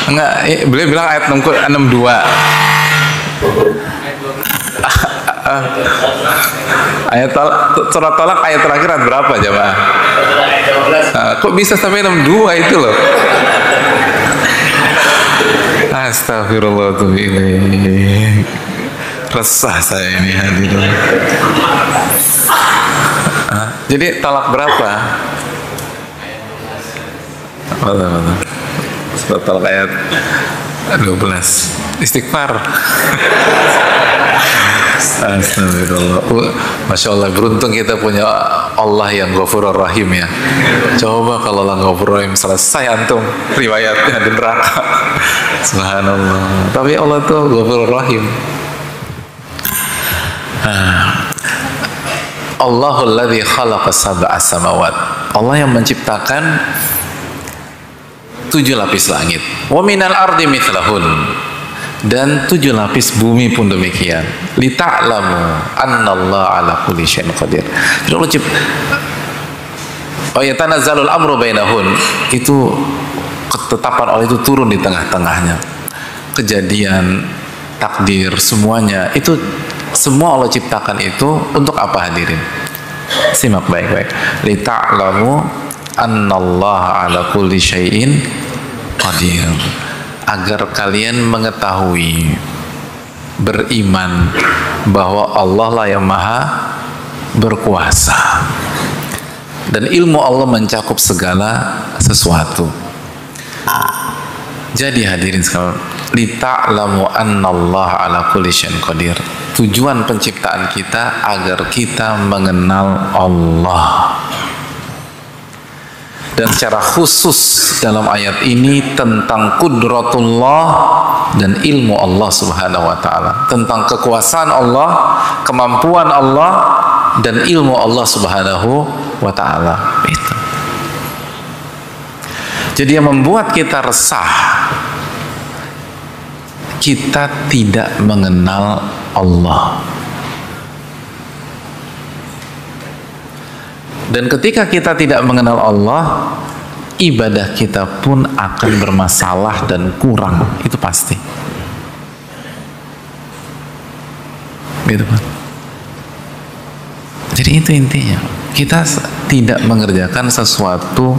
Enggak, beliau bilang ayat 62. Ayat surat Tolak ayat terakhir ayat berapa jemaah? Kok bisa sampai 62 itu loh? Astagfirullahaladzim. Resah saya ini hadirin. Jadi talak berapa? Surat Talak ayat 12. Istighfar. Astagfirullah. Masya Allah, beruntung kita punya Allah yang Ghafurur Rahim ya. Coba kalau Allah Ghafurur Rahim selesai antum riwayatnya di neraka. Subhanallah. Tapi Allah tuh Ghafurur Rahim. Allahul ladzi khalaqa sab'a samawat. Allah yang menciptakan 7 lapis langit. Wa minal ardi mithlahun. Dan 7 lapis bumi pun demikian. Lita'lamu annallaha ala kulli syai'in qadir. Jadi Allah yatanazzalul amru bainahun. Itu ketetapan Allah itu turun di tengah-tengahnya. Kejadian, takdir, semuanya itu semua Allah ciptakan itu untuk apa hadirin? Simak baik-baik. Lita'lamu annallaha ala kulli syai'in qadir. Agar kalian mengetahui, beriman bahwa Allah lah yang maha berkuasa dan ilmu Allah mencakup segala sesuatu. Jadi hadirin sekalian, lita'lamu annallaha ala kulli syai'in qadir. Tujuan penciptaan kita agar kita mengenal Allah. Dan secara khusus dalam ayat ini tentang qudratullah dan ilmu Allah subhanahu wa ta'ala, tentang kekuasaan Allah, kemampuan Allah dan ilmu Allah subhanahu wa ta'ala. Itu jadi yang membuat kita resah, kita tidak mengenal Allah. Dan ketika kita tidak mengenal Allah, ibadah kita pun akan bermasalah dan kurang. Itu pasti. Gitu kan? Jadi itu intinya. Kita tidak mengerjakan sesuatu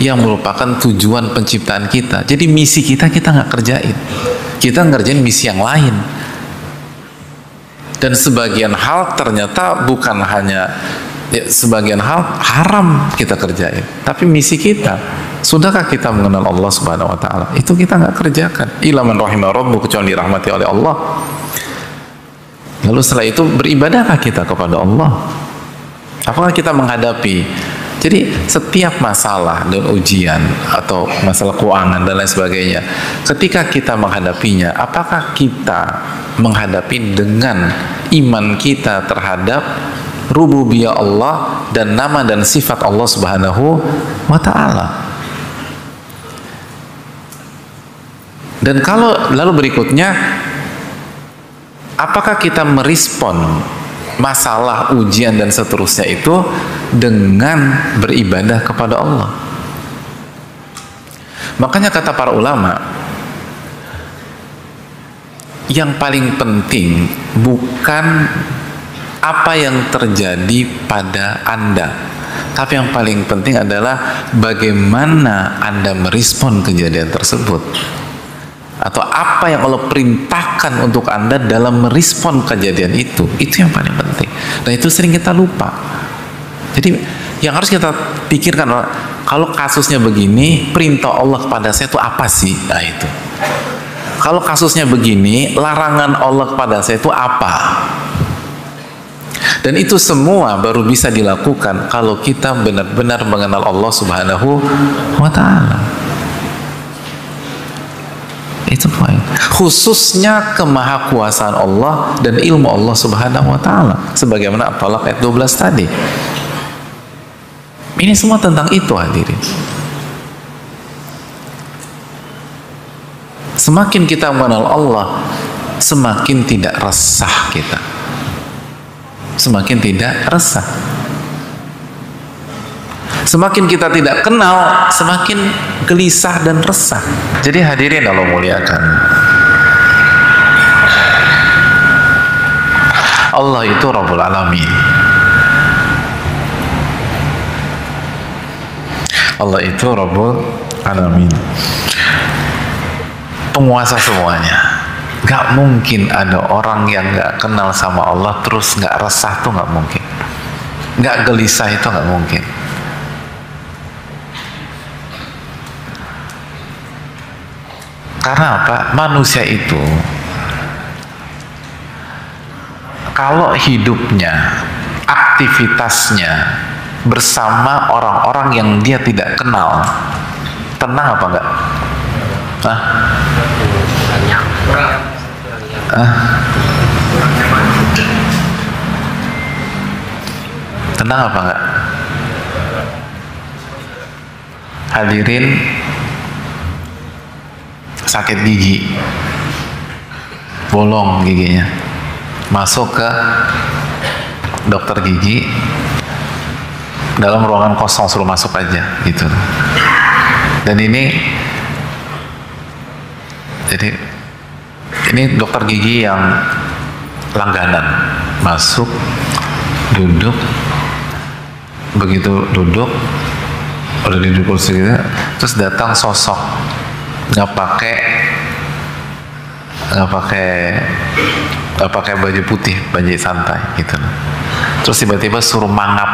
yang merupakan tujuan penciptaan kita. Jadi misi kita nggak kerjain. Kita ngerjain misi yang lain. Dan sebagian hal ternyata bukan hanya sebagian hal haram kita kerjain, tapi misi kita, sudahkah kita mengenal Allah subhanahu wa ta'ala? Itu kita nggak kerjakan. Illa man rahimah rabbuh, kecuali dirahmati oleh Allah. Lalu setelah itu beribadahkah kita kepada Allah? Apakah kita menghadapi? Jadi setiap masalah dan ujian atau masalah keuangan dan lain sebagainya, ketika kita menghadapinya, apakah kita menghadapi dengan iman kita terhadap rububiyah Allah dan nama dan sifat Allah Subhanahu wa ta'ala? Dan kalau lalu berikutnya, apakah kita merespon masalah, ujian dan seterusnya itu dengan beribadah kepada Allah? Makanya kata para ulama, yang paling penting bukan apa yang terjadi pada Anda, tapi yang paling penting adalah bagaimana Anda merespon kejadian tersebut, atau apa yang Allah perintahkan untuk Anda dalam merespon kejadian itu yang paling penting. Dan itu sering kita lupa. Jadi yang harus kita pikirkan, kalau kasusnya begini, perintah Allah kepada saya itu apa sih? Nah itu. Kalau kasusnya begini, larangan Allah kepada saya itu apa? Dan itu semua baru bisa dilakukan kalau kita benar-benar mengenal Allah Subhanahu wa ta'ala. Itu poin. Khususnya kemahakuasaan Allah dan ilmu Allah Subhanahu wa ta'ala. Sebagaimana At-Talaq ayat 12 tadi. Ini semua tentang itu, hadirin. Semakin kita mengenal Allah, semakin tidak resah kita. Semakin tidak resah. Semakin kita tidak kenal, semakin gelisah dan resah. Jadi hadirin Allah muliakan, Allah itu Rabbul Alamin. Allah itu Rabbul Alamin, penguasa semuanya. Gak mungkin ada orang yang gak kenal sama Allah terus gak resah, tuh gak mungkin. Gak gelisah, itu gak mungkin. Karena apa? Manusia itu kalau hidupnya, aktivitasnya bersama orang-orang yang dia tidak kenal, tenang apa enggak? Hah? Tenang apa enggak? Hadirin, sakit gigi, bolong giginya, masuk ke dokter gigi, dalam ruangan kosong, suruh masuk aja gitu. Dan ini dokter gigi yang langganan, masuk, duduk, begitu duduk udah di kursi gitu, terus datang sosok nggak pakai baju putih, baju santai gitu. Terus tiba-tiba suruh mangap.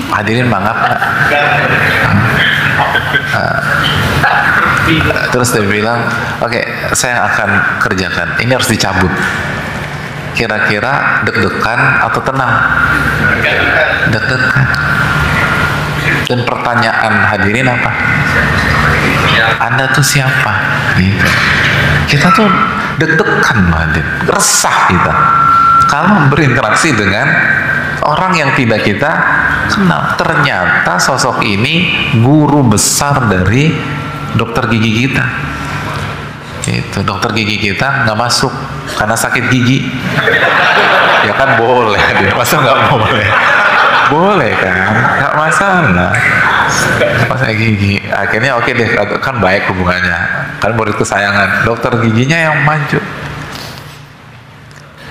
Hadirin mangap nggak? Terus dia bilang, oke, saya akan kerjakan. Ini harus dicabut. Kira-kira deg-degan atau tenang? Deg-degan. Dan pertanyaan hadirin apa? Anda tuh siapa? Gitu. Kita tuh deg-degan, hadirin, resah kita kalau berinteraksi dengan orang yang tidak kita kenal. Ternyata sosok ini guru besar dari dokter gigi kita. Itu dokter gigi kita nggak masuk karena sakit gigi. Ya kan boleh, masa nggak boleh? Boleh kan, nggak masalah. Pas gigi, akhirnya oke deh, kan baik hubungannya, kan murid kesayangan, dokter giginya yang maju.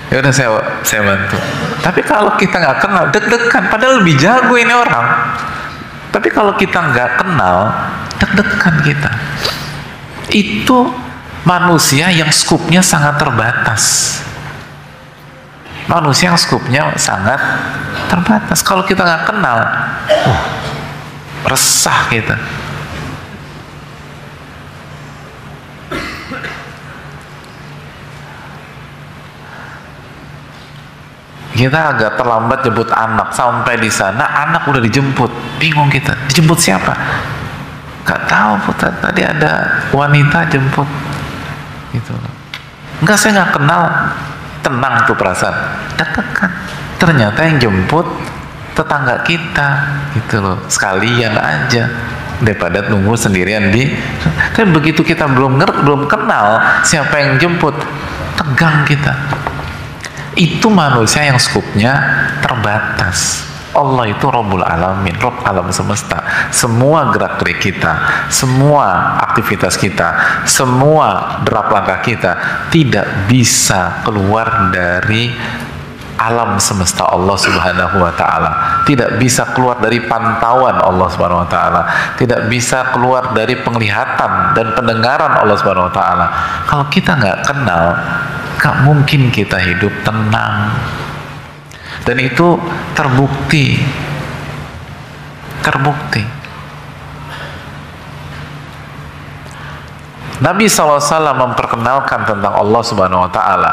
Ya udah saya bantu. Tapi kalau kita nggak kenal, deg-degan, padahal lebih jago ini orang. Tapi kalau kita nggak kenal, deg-degan kita. Itu manusia yang skupnya sangat terbatas. Manusia yang skupnya sangat terbatas. Kalau kita nggak kenal, resah kita. Kita agak terlambat jemput anak, sampai di sana anak udah dijemput, bingung kita, dijemput siapa? Gak tahu, putar, tadi ada wanita jemput, gitu. Enggak, saya nggak kenal. Tenang tuh perasaan, deg-degan. Ternyata yang jemput tetangga kita, gitu loh. Sekalian aja, daripada nunggu sendirian di. Tapi begitu kita belum kenal siapa yang jemput, tegang kita. Itu manusia yang skupnya terbatas. Allah itu Rabbul Alamin, Rabb alam semesta. Semua gerak-gerik kita, semua aktivitas kita, semua derap langkah kita tidak bisa keluar dari alam semesta Allah Subhanahu wa taala. Tidak bisa keluar dari pantauan Allah Subhanahu wa taala. Tidak bisa keluar dari penglihatan dan pendengaran Allah Subhanahu wa taala. Kalau kita nggak kenal, gak mungkin kita hidup tenang. Dan itu terbukti. Nabi SAW memperkenalkan tentang Allah Subhanahu wa taala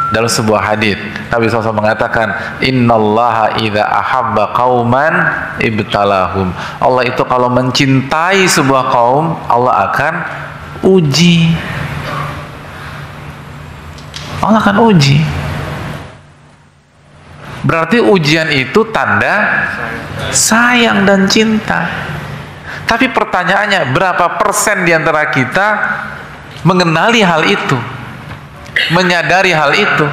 dalam sebuah hadits. Nabi SAW mengatakan, innallaha idza ahabba qauman ibtalahum. Allah itu kalau mencintai sebuah kaum, Allah akan uji. Allah akan uji. Berarti ujian itu tanda sayang dan cinta. Tapi pertanyaannya, berapa persen di antara kita mengenali hal itu, menyadari hal itu?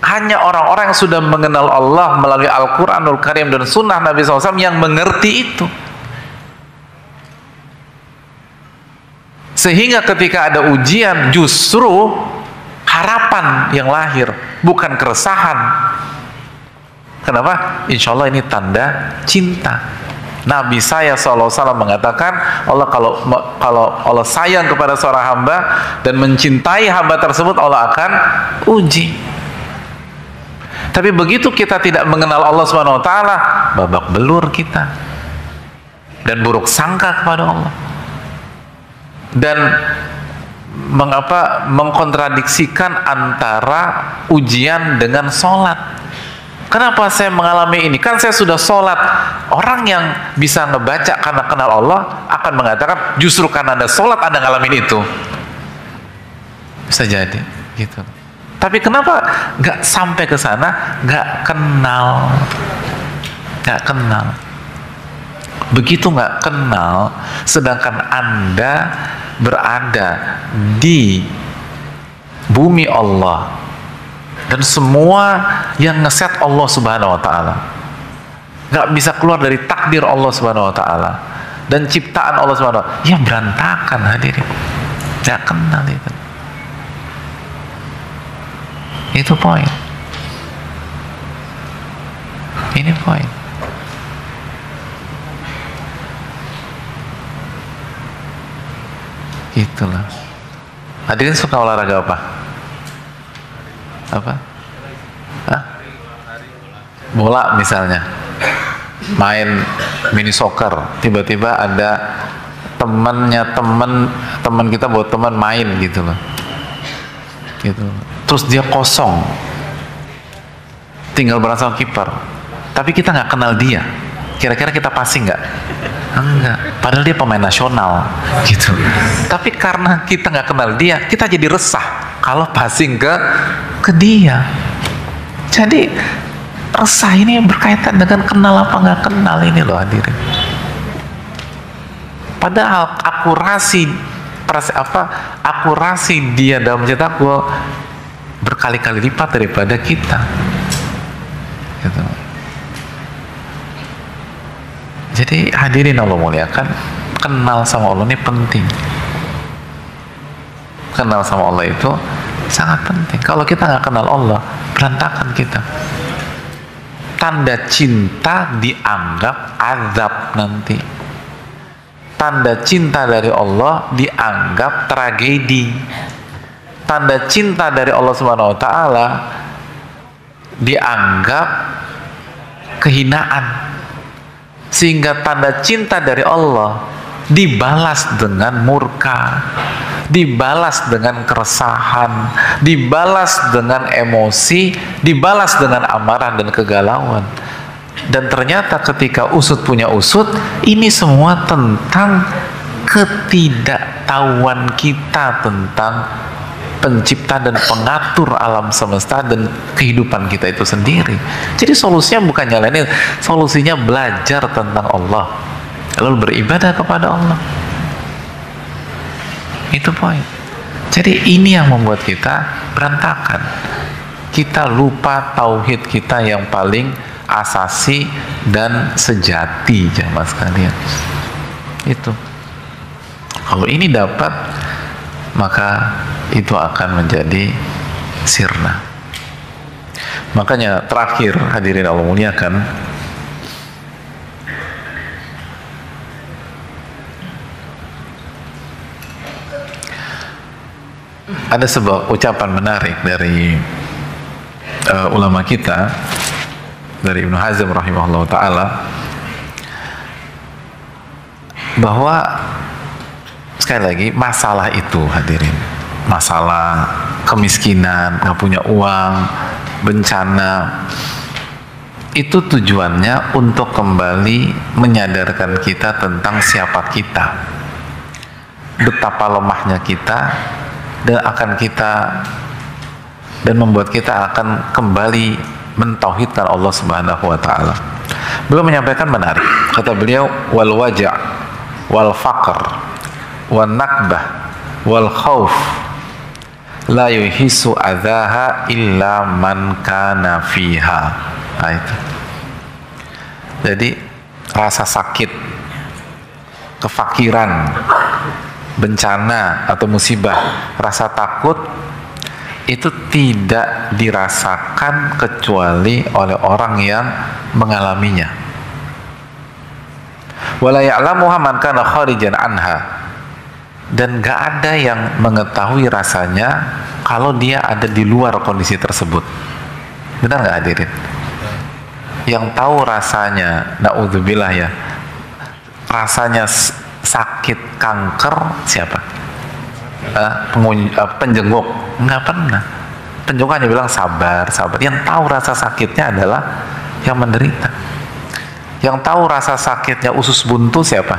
Hanya orang-orang yang sudah mengenal Allah melalui Al-Quranul Karim dan Sunnah Nabi SAW yang mengerti itu. Sehingga ketika ada ujian, justru harapan yang lahir, bukan keresahan. Kenapa? Insya Allah ini tanda cinta. Nabi saya SAW mengatakan, kalau Allah sayang kepada seorang hamba dan mencintai hamba tersebut, Allah akan uji. Tapi begitu kita tidak mengenal Allah Subhanahu wa taala, babak belur kita dan buruk sangka kepada Allah. Dan mengkontradiksikan antara ujian dengan sholat. Kenapa saya mengalami ini? Kan saya sudah sholat. Orang yang bisa ngebaca karena kenal Allah akan mengatakan, justru karena Anda sholat Anda ngalamin itu. Bisa jadi gitu. Tapi kenapa nggak sampai ke sana? Nggak kenal. Begitu nggak kenal, sedangkan Anda berada di bumi Allah dan semua yang ngeset Allah Subhanahu wa taala, nggak bisa keluar dari takdir Allah Subhanahu wa taala dan ciptaan Allah Subhanahu wa taala, ya berantakan hadirin. Nggak kenal itu. Itu poin. Ini poin. Itulah. Hadirin suka olahraga apa? Apa? Hah? Bola misalnya. Main mini soccer, tiba-tiba ada teman kita buat teman main gitu loh. Gitu. Terus dia kosong. Tinggal berasa kiper. Tapi kita nggak kenal dia. Kira-kira kita passing nggak? Enggak, padahal dia pemain nasional gitu. Tapi karena kita nggak kenal dia, kita jadi resah kalau passing ke dia. Jadi resah ini berkaitan dengan kenal apa nggak kenal ini loh hadirin. Padahal akurasi dia dalam mencetak gol berkali-kali lipat daripada kita. Gitu. Jadi hadirin Allah muliakan, kenal sama Allah ini penting. Kenal sama Allah itu sangat penting. Kalau kita nggak kenal Allah, berantakan kita. Tanda cinta dianggap azab nanti. Tanda cinta dari Allah dianggap tragedi. Tanda cinta dari Allah Subhanahu wa taala dianggap kehinaan. Sehingga tanda cinta dari Allah dibalas dengan murka, dibalas dengan keresahan, dibalas dengan emosi, dibalas dengan amarah dan kegalauan. Dan ternyata ketika usut punya usut, ini semua tentang ketidaktahuan kita tentang pencipta dan pengatur alam semesta dan kehidupan kita itu sendiri. Jadi solusinya bukan nyalain, solusinya belajar tentang Allah, lalu beribadah kepada Allah. Itu poin. Jadi ini yang membuat kita berantakan. Kita lupa tauhid kita yang paling asasi dan sejati, jamaah sekalian. Itu. Kalau ini dapat, maka itu akan menjadi sirna. Makanya terakhir, hadirin Allah muliakan, ada sebuah ucapan menarik dari ulama kita, dari Ibnu Hazm rahimahullah ta'ala, bahwa sekali lagi masalah itu, hadirin, masalah kemiskinan, nggak punya uang, bencana, itu tujuannya untuk kembali menyadarkan kita tentang siapa kita, betapa lemahnya kita, dan membuat kita akan kembali mentauhidkan Allah Subhanahu wa ta'ala. Beliau menyampaikan menarik, kata beliau, wal waja' wal faqr wan nakbah wal khauf la yuhisu adzaha illa man kana fiha. Nah, itu. Jadi rasa sakit, kefakiran, bencana atau musibah, rasa takut itu tidak dirasakan kecuali oleh orang yang mengalaminya. Wala ya'lamuha man kana kharijan anha. Dan gak ada yang mengetahui rasanya kalau dia ada di luar kondisi tersebut. Benar gak hadirin? Yang tahu rasanya, na'udzubillah ya, rasanya sakit kanker siapa? Penjenguk. Nggak pernah. Penjenguk hanya bilang sabar, sabar. Yang tahu rasa sakitnya adalah yang menderita. Yang tahu rasa sakitnya usus buntu siapa?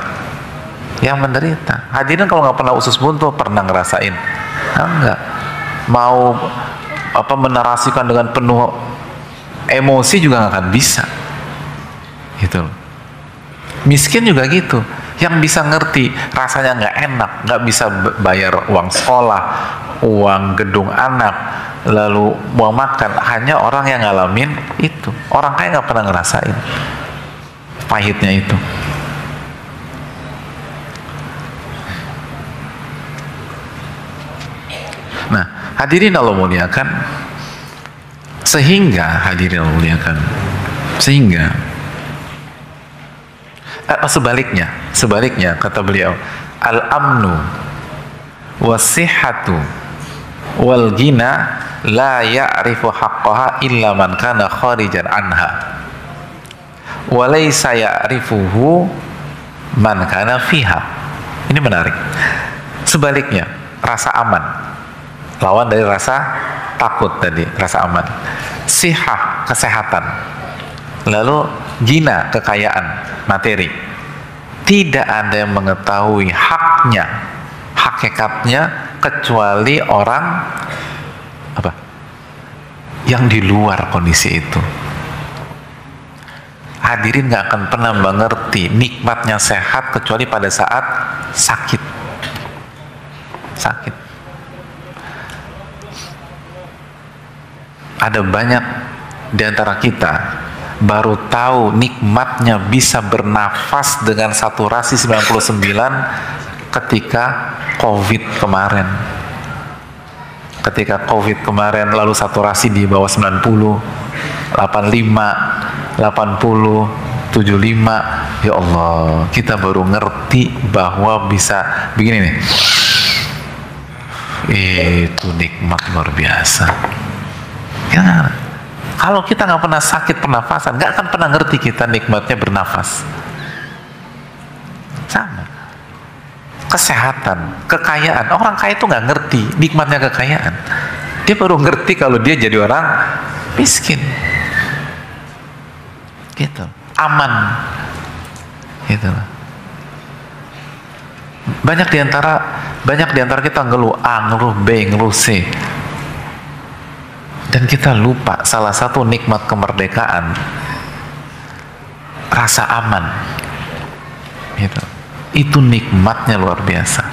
Yang menderita. Hadirin kalau nggak pernah usus buntu, pernah ngerasain? Enggak. Mau menarasikan dengan penuh emosi juga nggak akan bisa. Gitu. Miskin juga gitu. Yang bisa ngerti rasanya nggak enak, nggak bisa bayar uang sekolah, uang gedung anak, lalu uang makan, hanya orang yang ngalamin itu. Orang kaya nggak pernah ngerasain pahitnya itu. Nah, hadirin Allah muliakan, sehingga sebaliknya kata beliau, al-amnu was-sihhatu wal ghina la ya'rifu haqqaha illa man kana kharijan anha wa laysa ya'rifuhu man kana fiha. Ini menarik. Sebaliknya, rasa aman lawan dari rasa takut tadi, rasa aman. Sihah, kesehatan. Lalu gina, kekayaan, materi. Tidak ada yang mengetahui haknya, hakikatnya, kecuali orang yang di luar kondisi itu. Hadirin gak akan pernah mengerti nikmatnya sehat kecuali pada saat sakit. Ada banyak di antara kita baru tahu nikmatnya bisa bernafas dengan saturasi 99 ketika COVID kemarin. Ketika COVID kemarin lalu saturasi di bawah 90, 85, 80, 75. Ya Allah, kita baru ngerti bahwa bisa begini nih. Itu nikmat luar biasa. Ya, kalau kita nggak pernah sakit pernafasan, nggak akan pernah ngerti kita nikmatnya bernafas. Sama. kesehatan, kekayaan. Orang kaya itu nggak ngerti nikmatnya kekayaan. Dia baru ngerti kalau dia jadi orang miskin. Gitu. Aman. Gitu. Banyak diantara kita ngeluh A, ngeluh B, ngeluh C. Dan kita lupa salah satu nikmat kemerdekaan, rasa aman. Gitu. Itu nikmatnya luar biasa.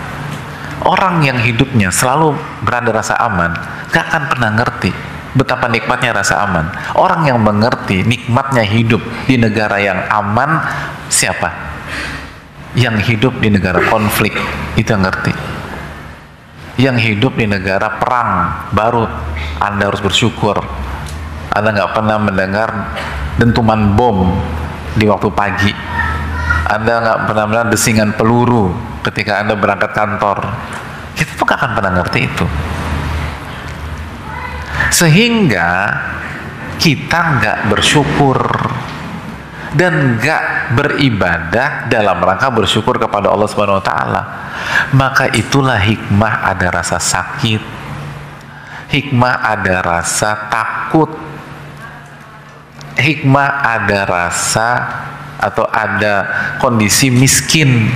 Orang yang hidupnya selalu berada rasa aman gak akan pernah ngerti betapa nikmatnya rasa aman. Orang yang mengerti nikmatnya hidup di negara yang aman siapa? Yang hidup di negara konflik, itu yang ngerti. Yang hidup di negara perang, baru Anda harus bersyukur Anda gak pernah mendengar dentuman bom di waktu pagi. Anda nggak pernah melihat desingan peluru ketika Anda berangkat kantor. Kita tuh nggak akan pernah ngerti itu. Sehingga kita nggak bersyukur dan nggak beribadah dalam rangka bersyukur kepada Allah Subhanahu Wa Taala. Maka itulah hikmah ada rasa sakit, hikmah ada rasa takut, hikmah ada rasa atau ada kondisi miskin,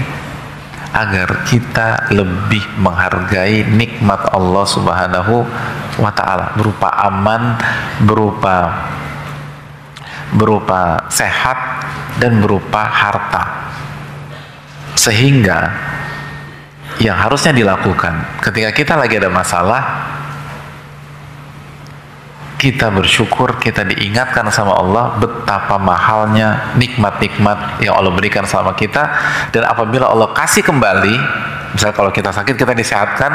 agar kita lebih menghargai nikmat Allah Subhanahu wa Ta'ala berupa aman, berupa sehat, dan berupa harta. Sehingga yang harusnya dilakukan ketika kita lagi ada masalah, kita bersyukur, kita diingatkan sama Allah betapa mahalnya nikmat-nikmat yang Allah berikan sama kita. Dan apabila Allah kasih kembali, misalnya kalau kita sakit, kita disehatkan,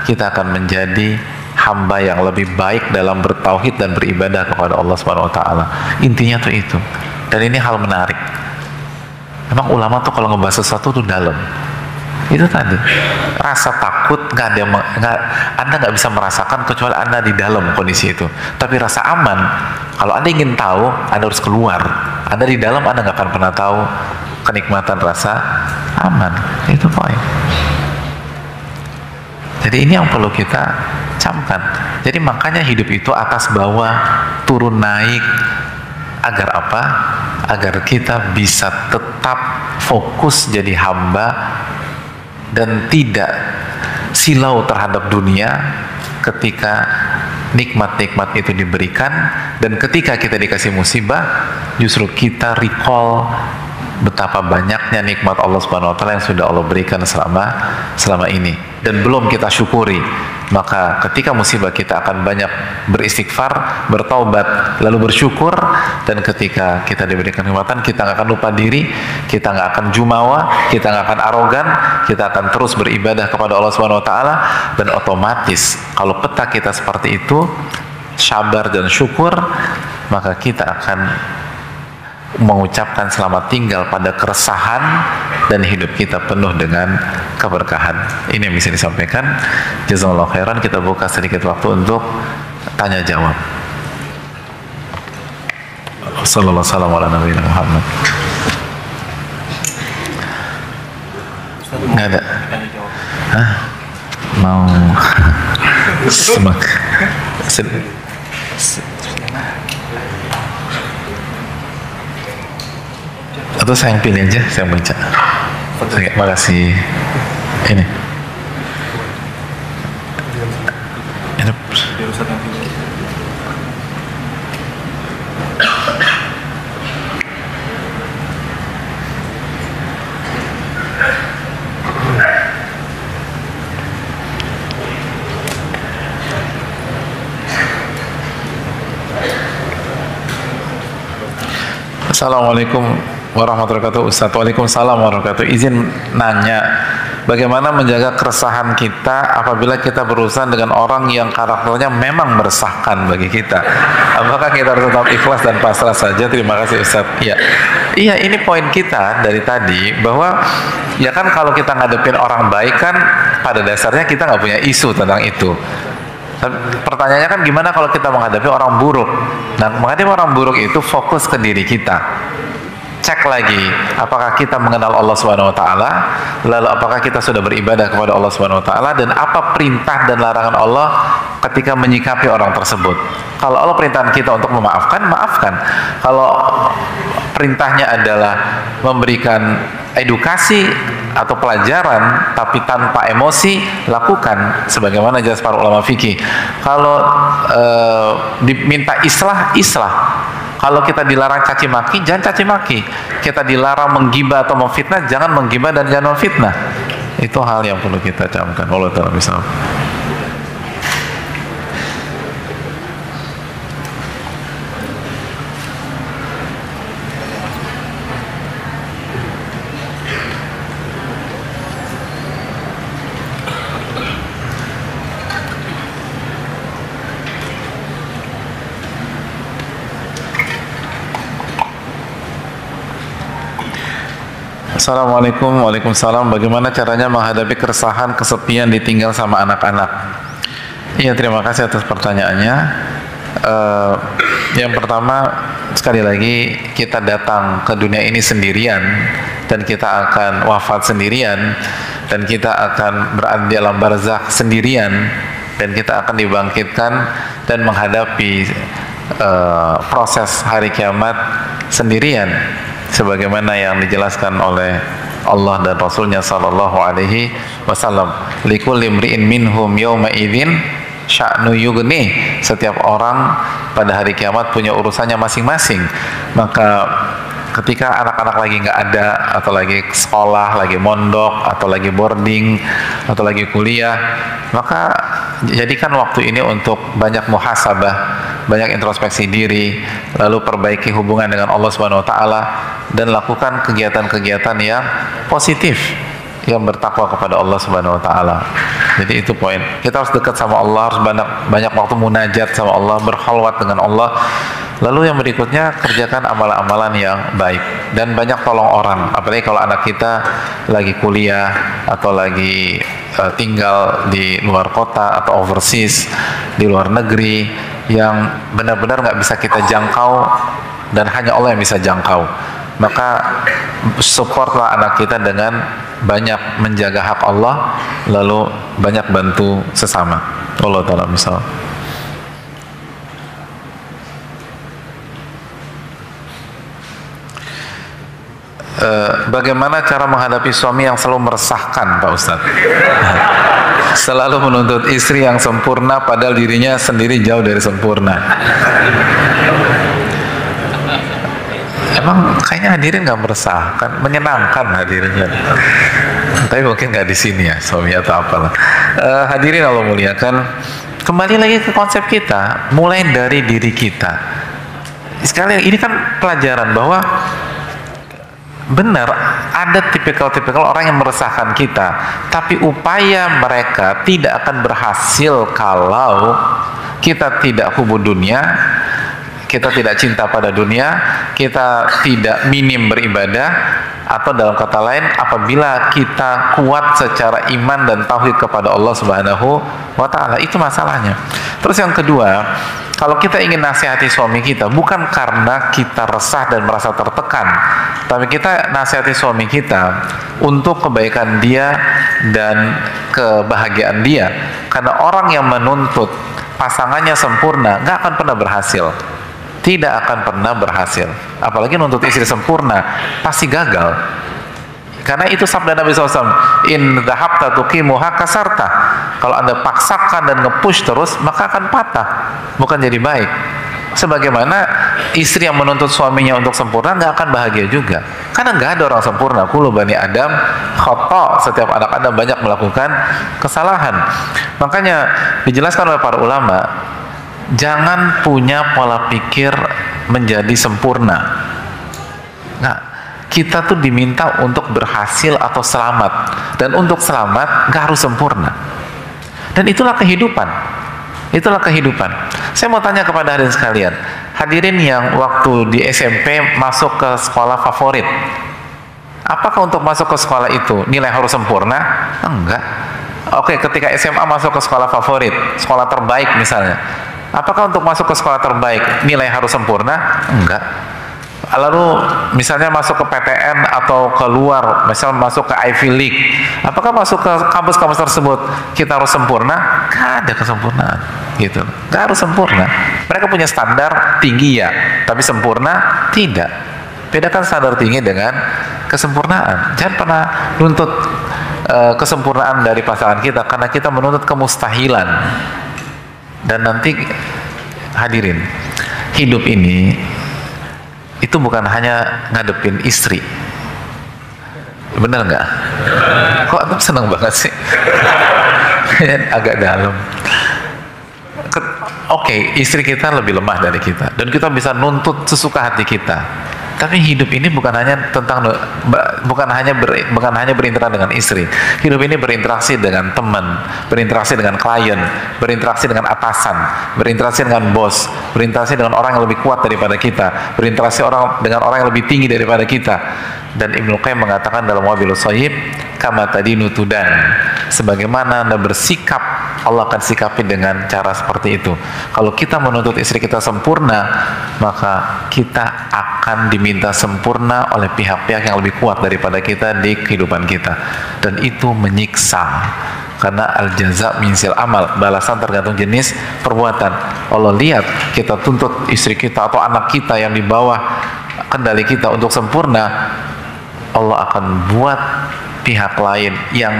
kita akan menjadi hamba yang lebih baik dalam bertauhid dan beribadah kepada Allah Subhanahu Wa Taala. Intinya tuh itu. Dan ini hal menarik. Memang ulama tuh kalau ngebahas sesuatu tuh dalam. Itu tadi rasa takut Anda nggak bisa merasakan kecuali Anda di dalam kondisi itu. Tapi rasa aman, kalau Anda ingin tahu, Anda harus keluar. Anda di dalam, Anda nggak akan pernah tahu kenikmatan rasa aman. Itu poin. Jadi ini yang perlu kita camkan. Jadi makanya hidup itu atas bawah, turun naik. Agar apa? Agar kita bisa tetap fokus jadi hamba dan tidak silau terhadap dunia ketika nikmat-nikmat itu diberikan. Dan ketika kita dikasih musibah, justru kita recall betapa banyaknya nikmat Allah Subhanahu Wa Taala yang sudah Allah berikan selama ini dan belum kita syukuri. Maka ketika musibah kita akan banyak beristighfar, bertaubat, lalu bersyukur. Dan ketika kita diberikan nikmatan, kita nggak akan lupa diri, kita nggak akan jumawa, kita nggak akan arogan, kita akan terus beribadah kepada Allah Subhanahu Wa Taala. Dan otomatis kalau peta kita seperti itu, sabar dan syukur, maka kita akan mengucapkan selamat tinggal pada keresahan dan hidup kita penuh dengan keberkahan. Ini yang bisa disampaikan. Jazakallahu khairan. Kita buka sedikit waktu untuk tanya jawab. Sallallahu alaihi wasallam Muhammad. Nggak ada. Hah? Mau semak. Atau saya yang pilih aja, saya baca. Terima kasih. Ini. Assalamualaikum warahmatullahi wabarakatuh. Ustaz, waalaikumsalam warahmatullahi wabarakatuh. Izin nanya, bagaimana menjaga keresahan kita apabila kita berurusan dengan orang yang karakternya memang meresahkan bagi kita? Apakah kita harus tetap ikhlas dan pasrah saja? Terima kasih Ustaz. Iya, ini poin kita dari tadi, bahwa ya kan kalau kita ngadepin orang baik kan pada dasarnya kita nggak punya isu tentang itu. Pertanyaannya kan gimana kalau kita menghadapi orang buruk? Nah, menghadapi orang buruk itu fokus ke diri kita. cek lagi apakah kita mengenal Allah Subhanahu wa taala, lalu apakah kita sudah beribadah kepada Allah Subhanahu wa taala, dan apa perintah dan larangan Allah ketika menyikapi orang tersebut. Kalau Allah perintahkan kita untuk memaafkan, maafkan. Kalau perintahnya adalah memberikan edukasi atau pelajaran tapi tanpa emosi, lakukan sebagaimana jelas para ulama fikih. Kalau diminta islah, islah. Kalau kita dilarang caci maki, jangan caci maki. Kita dilarang menggibah atau memfitnah, jangan menggibah dan jangan memfitnah. Itu hal yang perlu kita camkan. Allah Ta'ala bisa. Assalamualaikum. Waalaikumsalam. Bagaimana caranya menghadapi keresahan, kesepian, ditinggal sama anak-anak? Iya, terima kasih atas pertanyaannya. Yang pertama, sekali lagi, kita datang ke dunia ini sendirian, dan kita akan wafat sendirian, dan kita akan berada di alam barzakh sendirian, dan kita akan dibangkitkan dan menghadapi proses hari kiamat sendirian, sebagaimana yang dijelaskan oleh Allah dan Rasulnya Sallallahu Alaihi Wasallam. Likulli imri'in minhum yawma idzin sya'nu yughni. Setiap orang pada hari kiamat punya urusannya masing-masing. Maka ketika anak-anak lagi nggak ada, atau lagi sekolah, lagi mondok, atau lagi boarding, atau lagi kuliah, maka jadikan waktu ini untuk banyak muhasabah, banyak introspeksi diri, lalu perbaiki hubungan dengan Allah Subhanahu wa taala, dan lakukan kegiatan-kegiatan yang positif, yang bertakwa kepada Allah Subhanahu wa taala. Jadi itu poin. Kita harus dekat sama Allah, harus banyak waktu munajat sama Allah, berkhalwat dengan Allah. Lalu yang berikutnya, kerjakan amalan-amalan yang baik dan banyak tolong orang. Apalagi kalau anak kita lagi kuliah atau lagi tinggal di luar kota atau overseas, di luar negeri, yang benar-benar nggak bisa kita jangkau dan hanya Allah yang bisa jangkau. Maka supportlah anak kita dengan banyak menjaga hak Allah, lalu banyak bantu sesama. Allah Ta'ala misal. Bagaimana cara menghadapi suami yang selalu meresahkan, Pak Ustadz? Selalu menuntut istri yang sempurna padahal dirinya sendiri jauh dari sempurna. Emang kayaknya hadirin nggak meresahkan, menyenangkan hadirinnya. Tapi mungkin nggak di sini ya, suami atau apalah. Hadirin Allah muliakan, kembali lagi ke konsep kita, mulai dari diri kita. Sekali ini kan pelajaran bahwa benar ada tipikal-tipikal orang yang meresahkan kita, tapi upaya mereka tidak akan berhasil kalau kita tidak hubud dunia, kita tidak cinta pada dunia, kita tidak minim beribadah, atau dalam kata lain, apabila kita kuat secara iman dan tauhid kepada Allah Subhanahu wa taala. Itu masalahnya. Terus yang kedua, kalau kita ingin nasihati suami kita, bukan karena kita resah dan merasa tertekan, tapi kita nasihati suami kita untuk kebaikan dia dan kebahagiaan dia. Karena orang yang menuntut pasangannya sempurna nggak akan pernah berhasil, tidak akan pernah berhasil. Apalagi nuntut istri sempurna, pasti gagal. Karena itu sabda Nabi SAW, in dhahabta tuqimuha kasarta. Kalau Anda paksakan dan nge-push terus, maka akan patah, bukan jadi baik. Sebagaimana istri yang menuntut suaminya untuk sempurna nggak akan bahagia juga. Karena nggak ada orang sempurna. Kullu bani Adam khata'. Setiap anak Adam banyak melakukan kesalahan. Makanya dijelaskan oleh para ulama, jangan punya pola pikir menjadi sempurna. Nah, kita tuh diminta untuk berhasil atau selamat, dan untuk selamat nggak harus sempurna. Dan itulah kehidupan. Itulah kehidupan. Saya mau tanya kepada hadirin sekalian, hadirin yang waktu di SMP masuk ke sekolah favorit, apakah untuk masuk ke sekolah itu nilai harus sempurna? Enggak. Oke, ketika SMA masuk ke sekolah favorit, sekolah terbaik misalnya, apakah untuk masuk ke sekolah terbaik nilai harus sempurna? Enggak. lalu misalnya masuk ke PTN atau keluar, misalnya masuk ke Ivy League, apakah masuk ke kampus-kampus tersebut kita harus sempurna? Gak ada kesempurnaan gitu, gak harus sempurna. Mereka punya standar tinggi ya, tapi sempurna tidak. Bedakan standar tinggi dengan kesempurnaan. Jangan pernah nuntut kesempurnaan dari pasangan kita, karena kita menuntut kemustahilan. Dan nanti hadirin, hidup ini itu bukan hanya ngadepin istri. Bener nggak? Kok antum seneng banget sih? Agak dalam. Oke, istri kita lebih lemah dari kita dan kita bisa nuntut sesuka hati kita. Tapi hidup ini bukan hanya berinteraksi dengan istri. Hidup ini berinteraksi dengan teman, berinteraksi dengan klien, berinteraksi dengan atasan, berinteraksi dengan bos, berinteraksi dengan orang yang lebih kuat daripada kita, berinteraksi dengan orang yang lebih tinggi daripada kita. Dan Ibnu Qayyim mengatakan dalam Wabilus Shayyib, kama tadinu tudan, sebagaimana Anda bersikap, Allah akan sikapi dengan cara seperti itu. Kalau kita menuntut istri kita sempurna, maka kita akan diminta sempurna oleh pihak-pihak yang lebih kuat daripada kita di kehidupan kita, dan itu menyiksa. Karena al-jaza minsil amal, balasan tergantung jenis perbuatan. Allah lihat kita tuntut istri kita atau anak kita yang di bawah kendali kita untuk sempurna, Allah akan buat pihak lain yang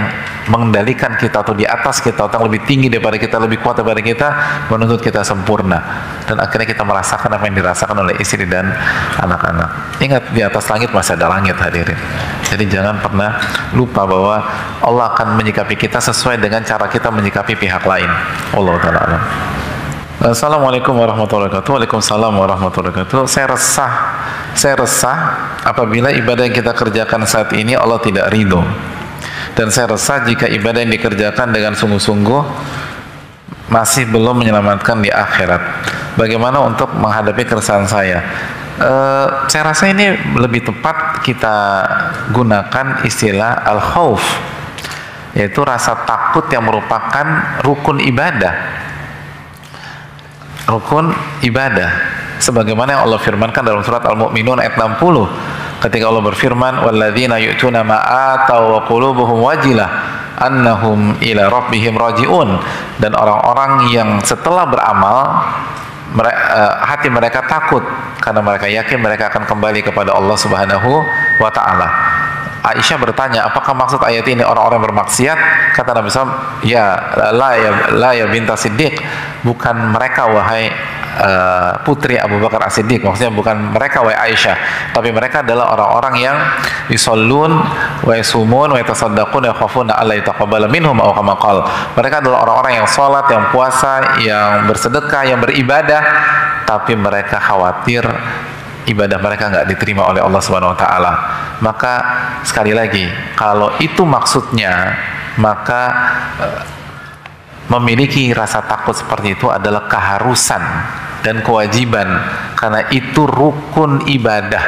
mengendalikan kita atau di atas kita atau yang lebih tinggi daripada kita, lebih kuat daripada kita, menuntut kita sempurna, dan akhirnya kita merasakan apa yang dirasakan oleh istri dan anak-anak. Ingat, di atas langit masih ada langit, hadirin. Jadi jangan pernah lupa bahwa Allah akan menyikapi kita sesuai dengan cara kita menyikapi pihak lain. Wallahu ta'ala alam. Assalamualaikum warahmatullahi wabarakatuh. Waalaikumsalam warahmatullahi wabarakatuh. Saya resah apabila ibadah yang kita kerjakan saat ini Allah tidak ridho, dan saya resah jika ibadah yang dikerjakan dengan sungguh-sungguh masih belum menyelamatkan di akhirat. Bagaimana untuk menghadapi keresahan saya? Saya rasa ini lebih tepat kita gunakan istilah al-khauf, yaitu rasa takut yang merupakan rukun ibadah. Rukun ibadah, sebagaimana yang Allah firmankan dalam surat Al-Mu'minun ayat 60, ketika Allah berfirman, walladzina yu'tuna ma ataw wa qulubuhum wajilah annahum ila rabbihim raji'un, dan orang-orang yang setelah beramal hati mereka takut karena mereka yakin mereka akan kembali kepada Allah Subhanahu wa ta'ala. Aisyah bertanya, apakah maksud ayat ini orang-orang bermaksiat? Kata Nabi SAW, la ya binta Siddiq, bukan mereka wahai putri Abu Bakar As-Siddiq. Maksudnya bukan mereka wahai Aisyah, tapi mereka adalah orang-orang yang yusallun wa yasumun wa yatasaddaqun wa yakhafuna alla yataqabbala minhum aw kama qala. Mereka adalah orang-orang yang sholat, yang puasa, yang bersedekah, yang beribadah, tapi mereka khawatir ibadah mereka nggak diterima oleh Allah Subhanahu wa ta'ala. Maka sekali lagi, kalau itu maksudnya, maka memiliki rasa takut seperti itu adalah keharusan dan kewajiban, karena itu rukun ibadah.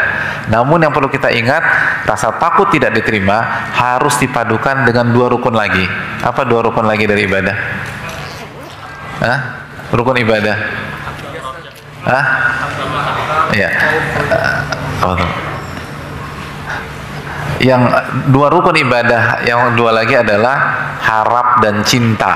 Namun yang perlu kita ingat, rasa takut tidak diterima harus dipadukan dengan dua rukun lagi. Apa dua rukun lagi dari ibadah? Rukun ibadah? Ya. Yang dua rukun ibadah, yang dua lagi adalah harap dan cinta.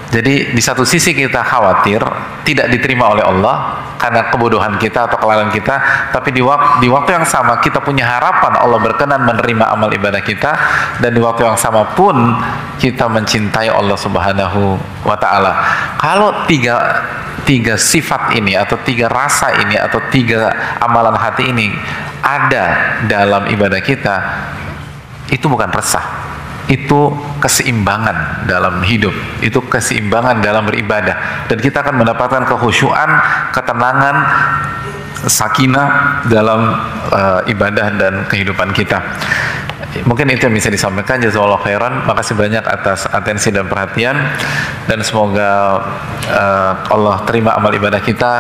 Jadi di satu sisi kita khawatir tidak diterima oleh Allah karena kebodohan kita atau kelalaian kita, tapi di waktu yang sama kita punya harapan Allah berkenan menerima amal ibadah kita, dan di waktu yang sama pun kita mencintai Allah Subhanahu wa ta'ala. Kalau tiga sifat ini atau tiga rasa ini atau tiga amalan hati ini ada dalam ibadah kita, itu bukan resah, itu keseimbangan dalam hidup, itu keseimbangan dalam beribadah, dan kita akan mendapatkan kekhusyuan, ketenangan, sakinah dalam ibadah dan kehidupan kita. Mungkin itu yang bisa disampaikan. Jazakallahu khairan. Makasih banyak atas atensi dan perhatian, dan semoga Allah terima amal ibadah kita,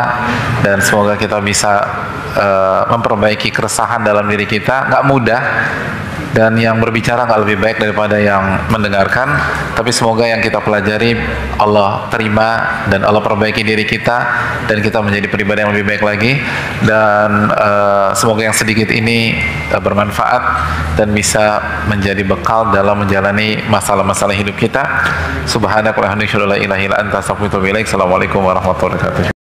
dan semoga kita bisa memperbaiki keresahan dalam diri kita. Nggak mudah, dan yang berbicara nggak lebih baik daripada yang mendengarkan. Tapi semoga yang kita pelajari Allah terima dan Allah perbaiki diri kita dan kita menjadi pribadi yang lebih baik lagi, dan semoga yang sedikit ini bermanfaat dan bisa menjadi bekal dalam menjalani masalah-masalah hidup kita. Subhanakallahumma wa bihamdika, la ilaha illa anta, astaghfiruka wa atubu ilaik. Assalamualaikum warahmatullahi wabarakatuh.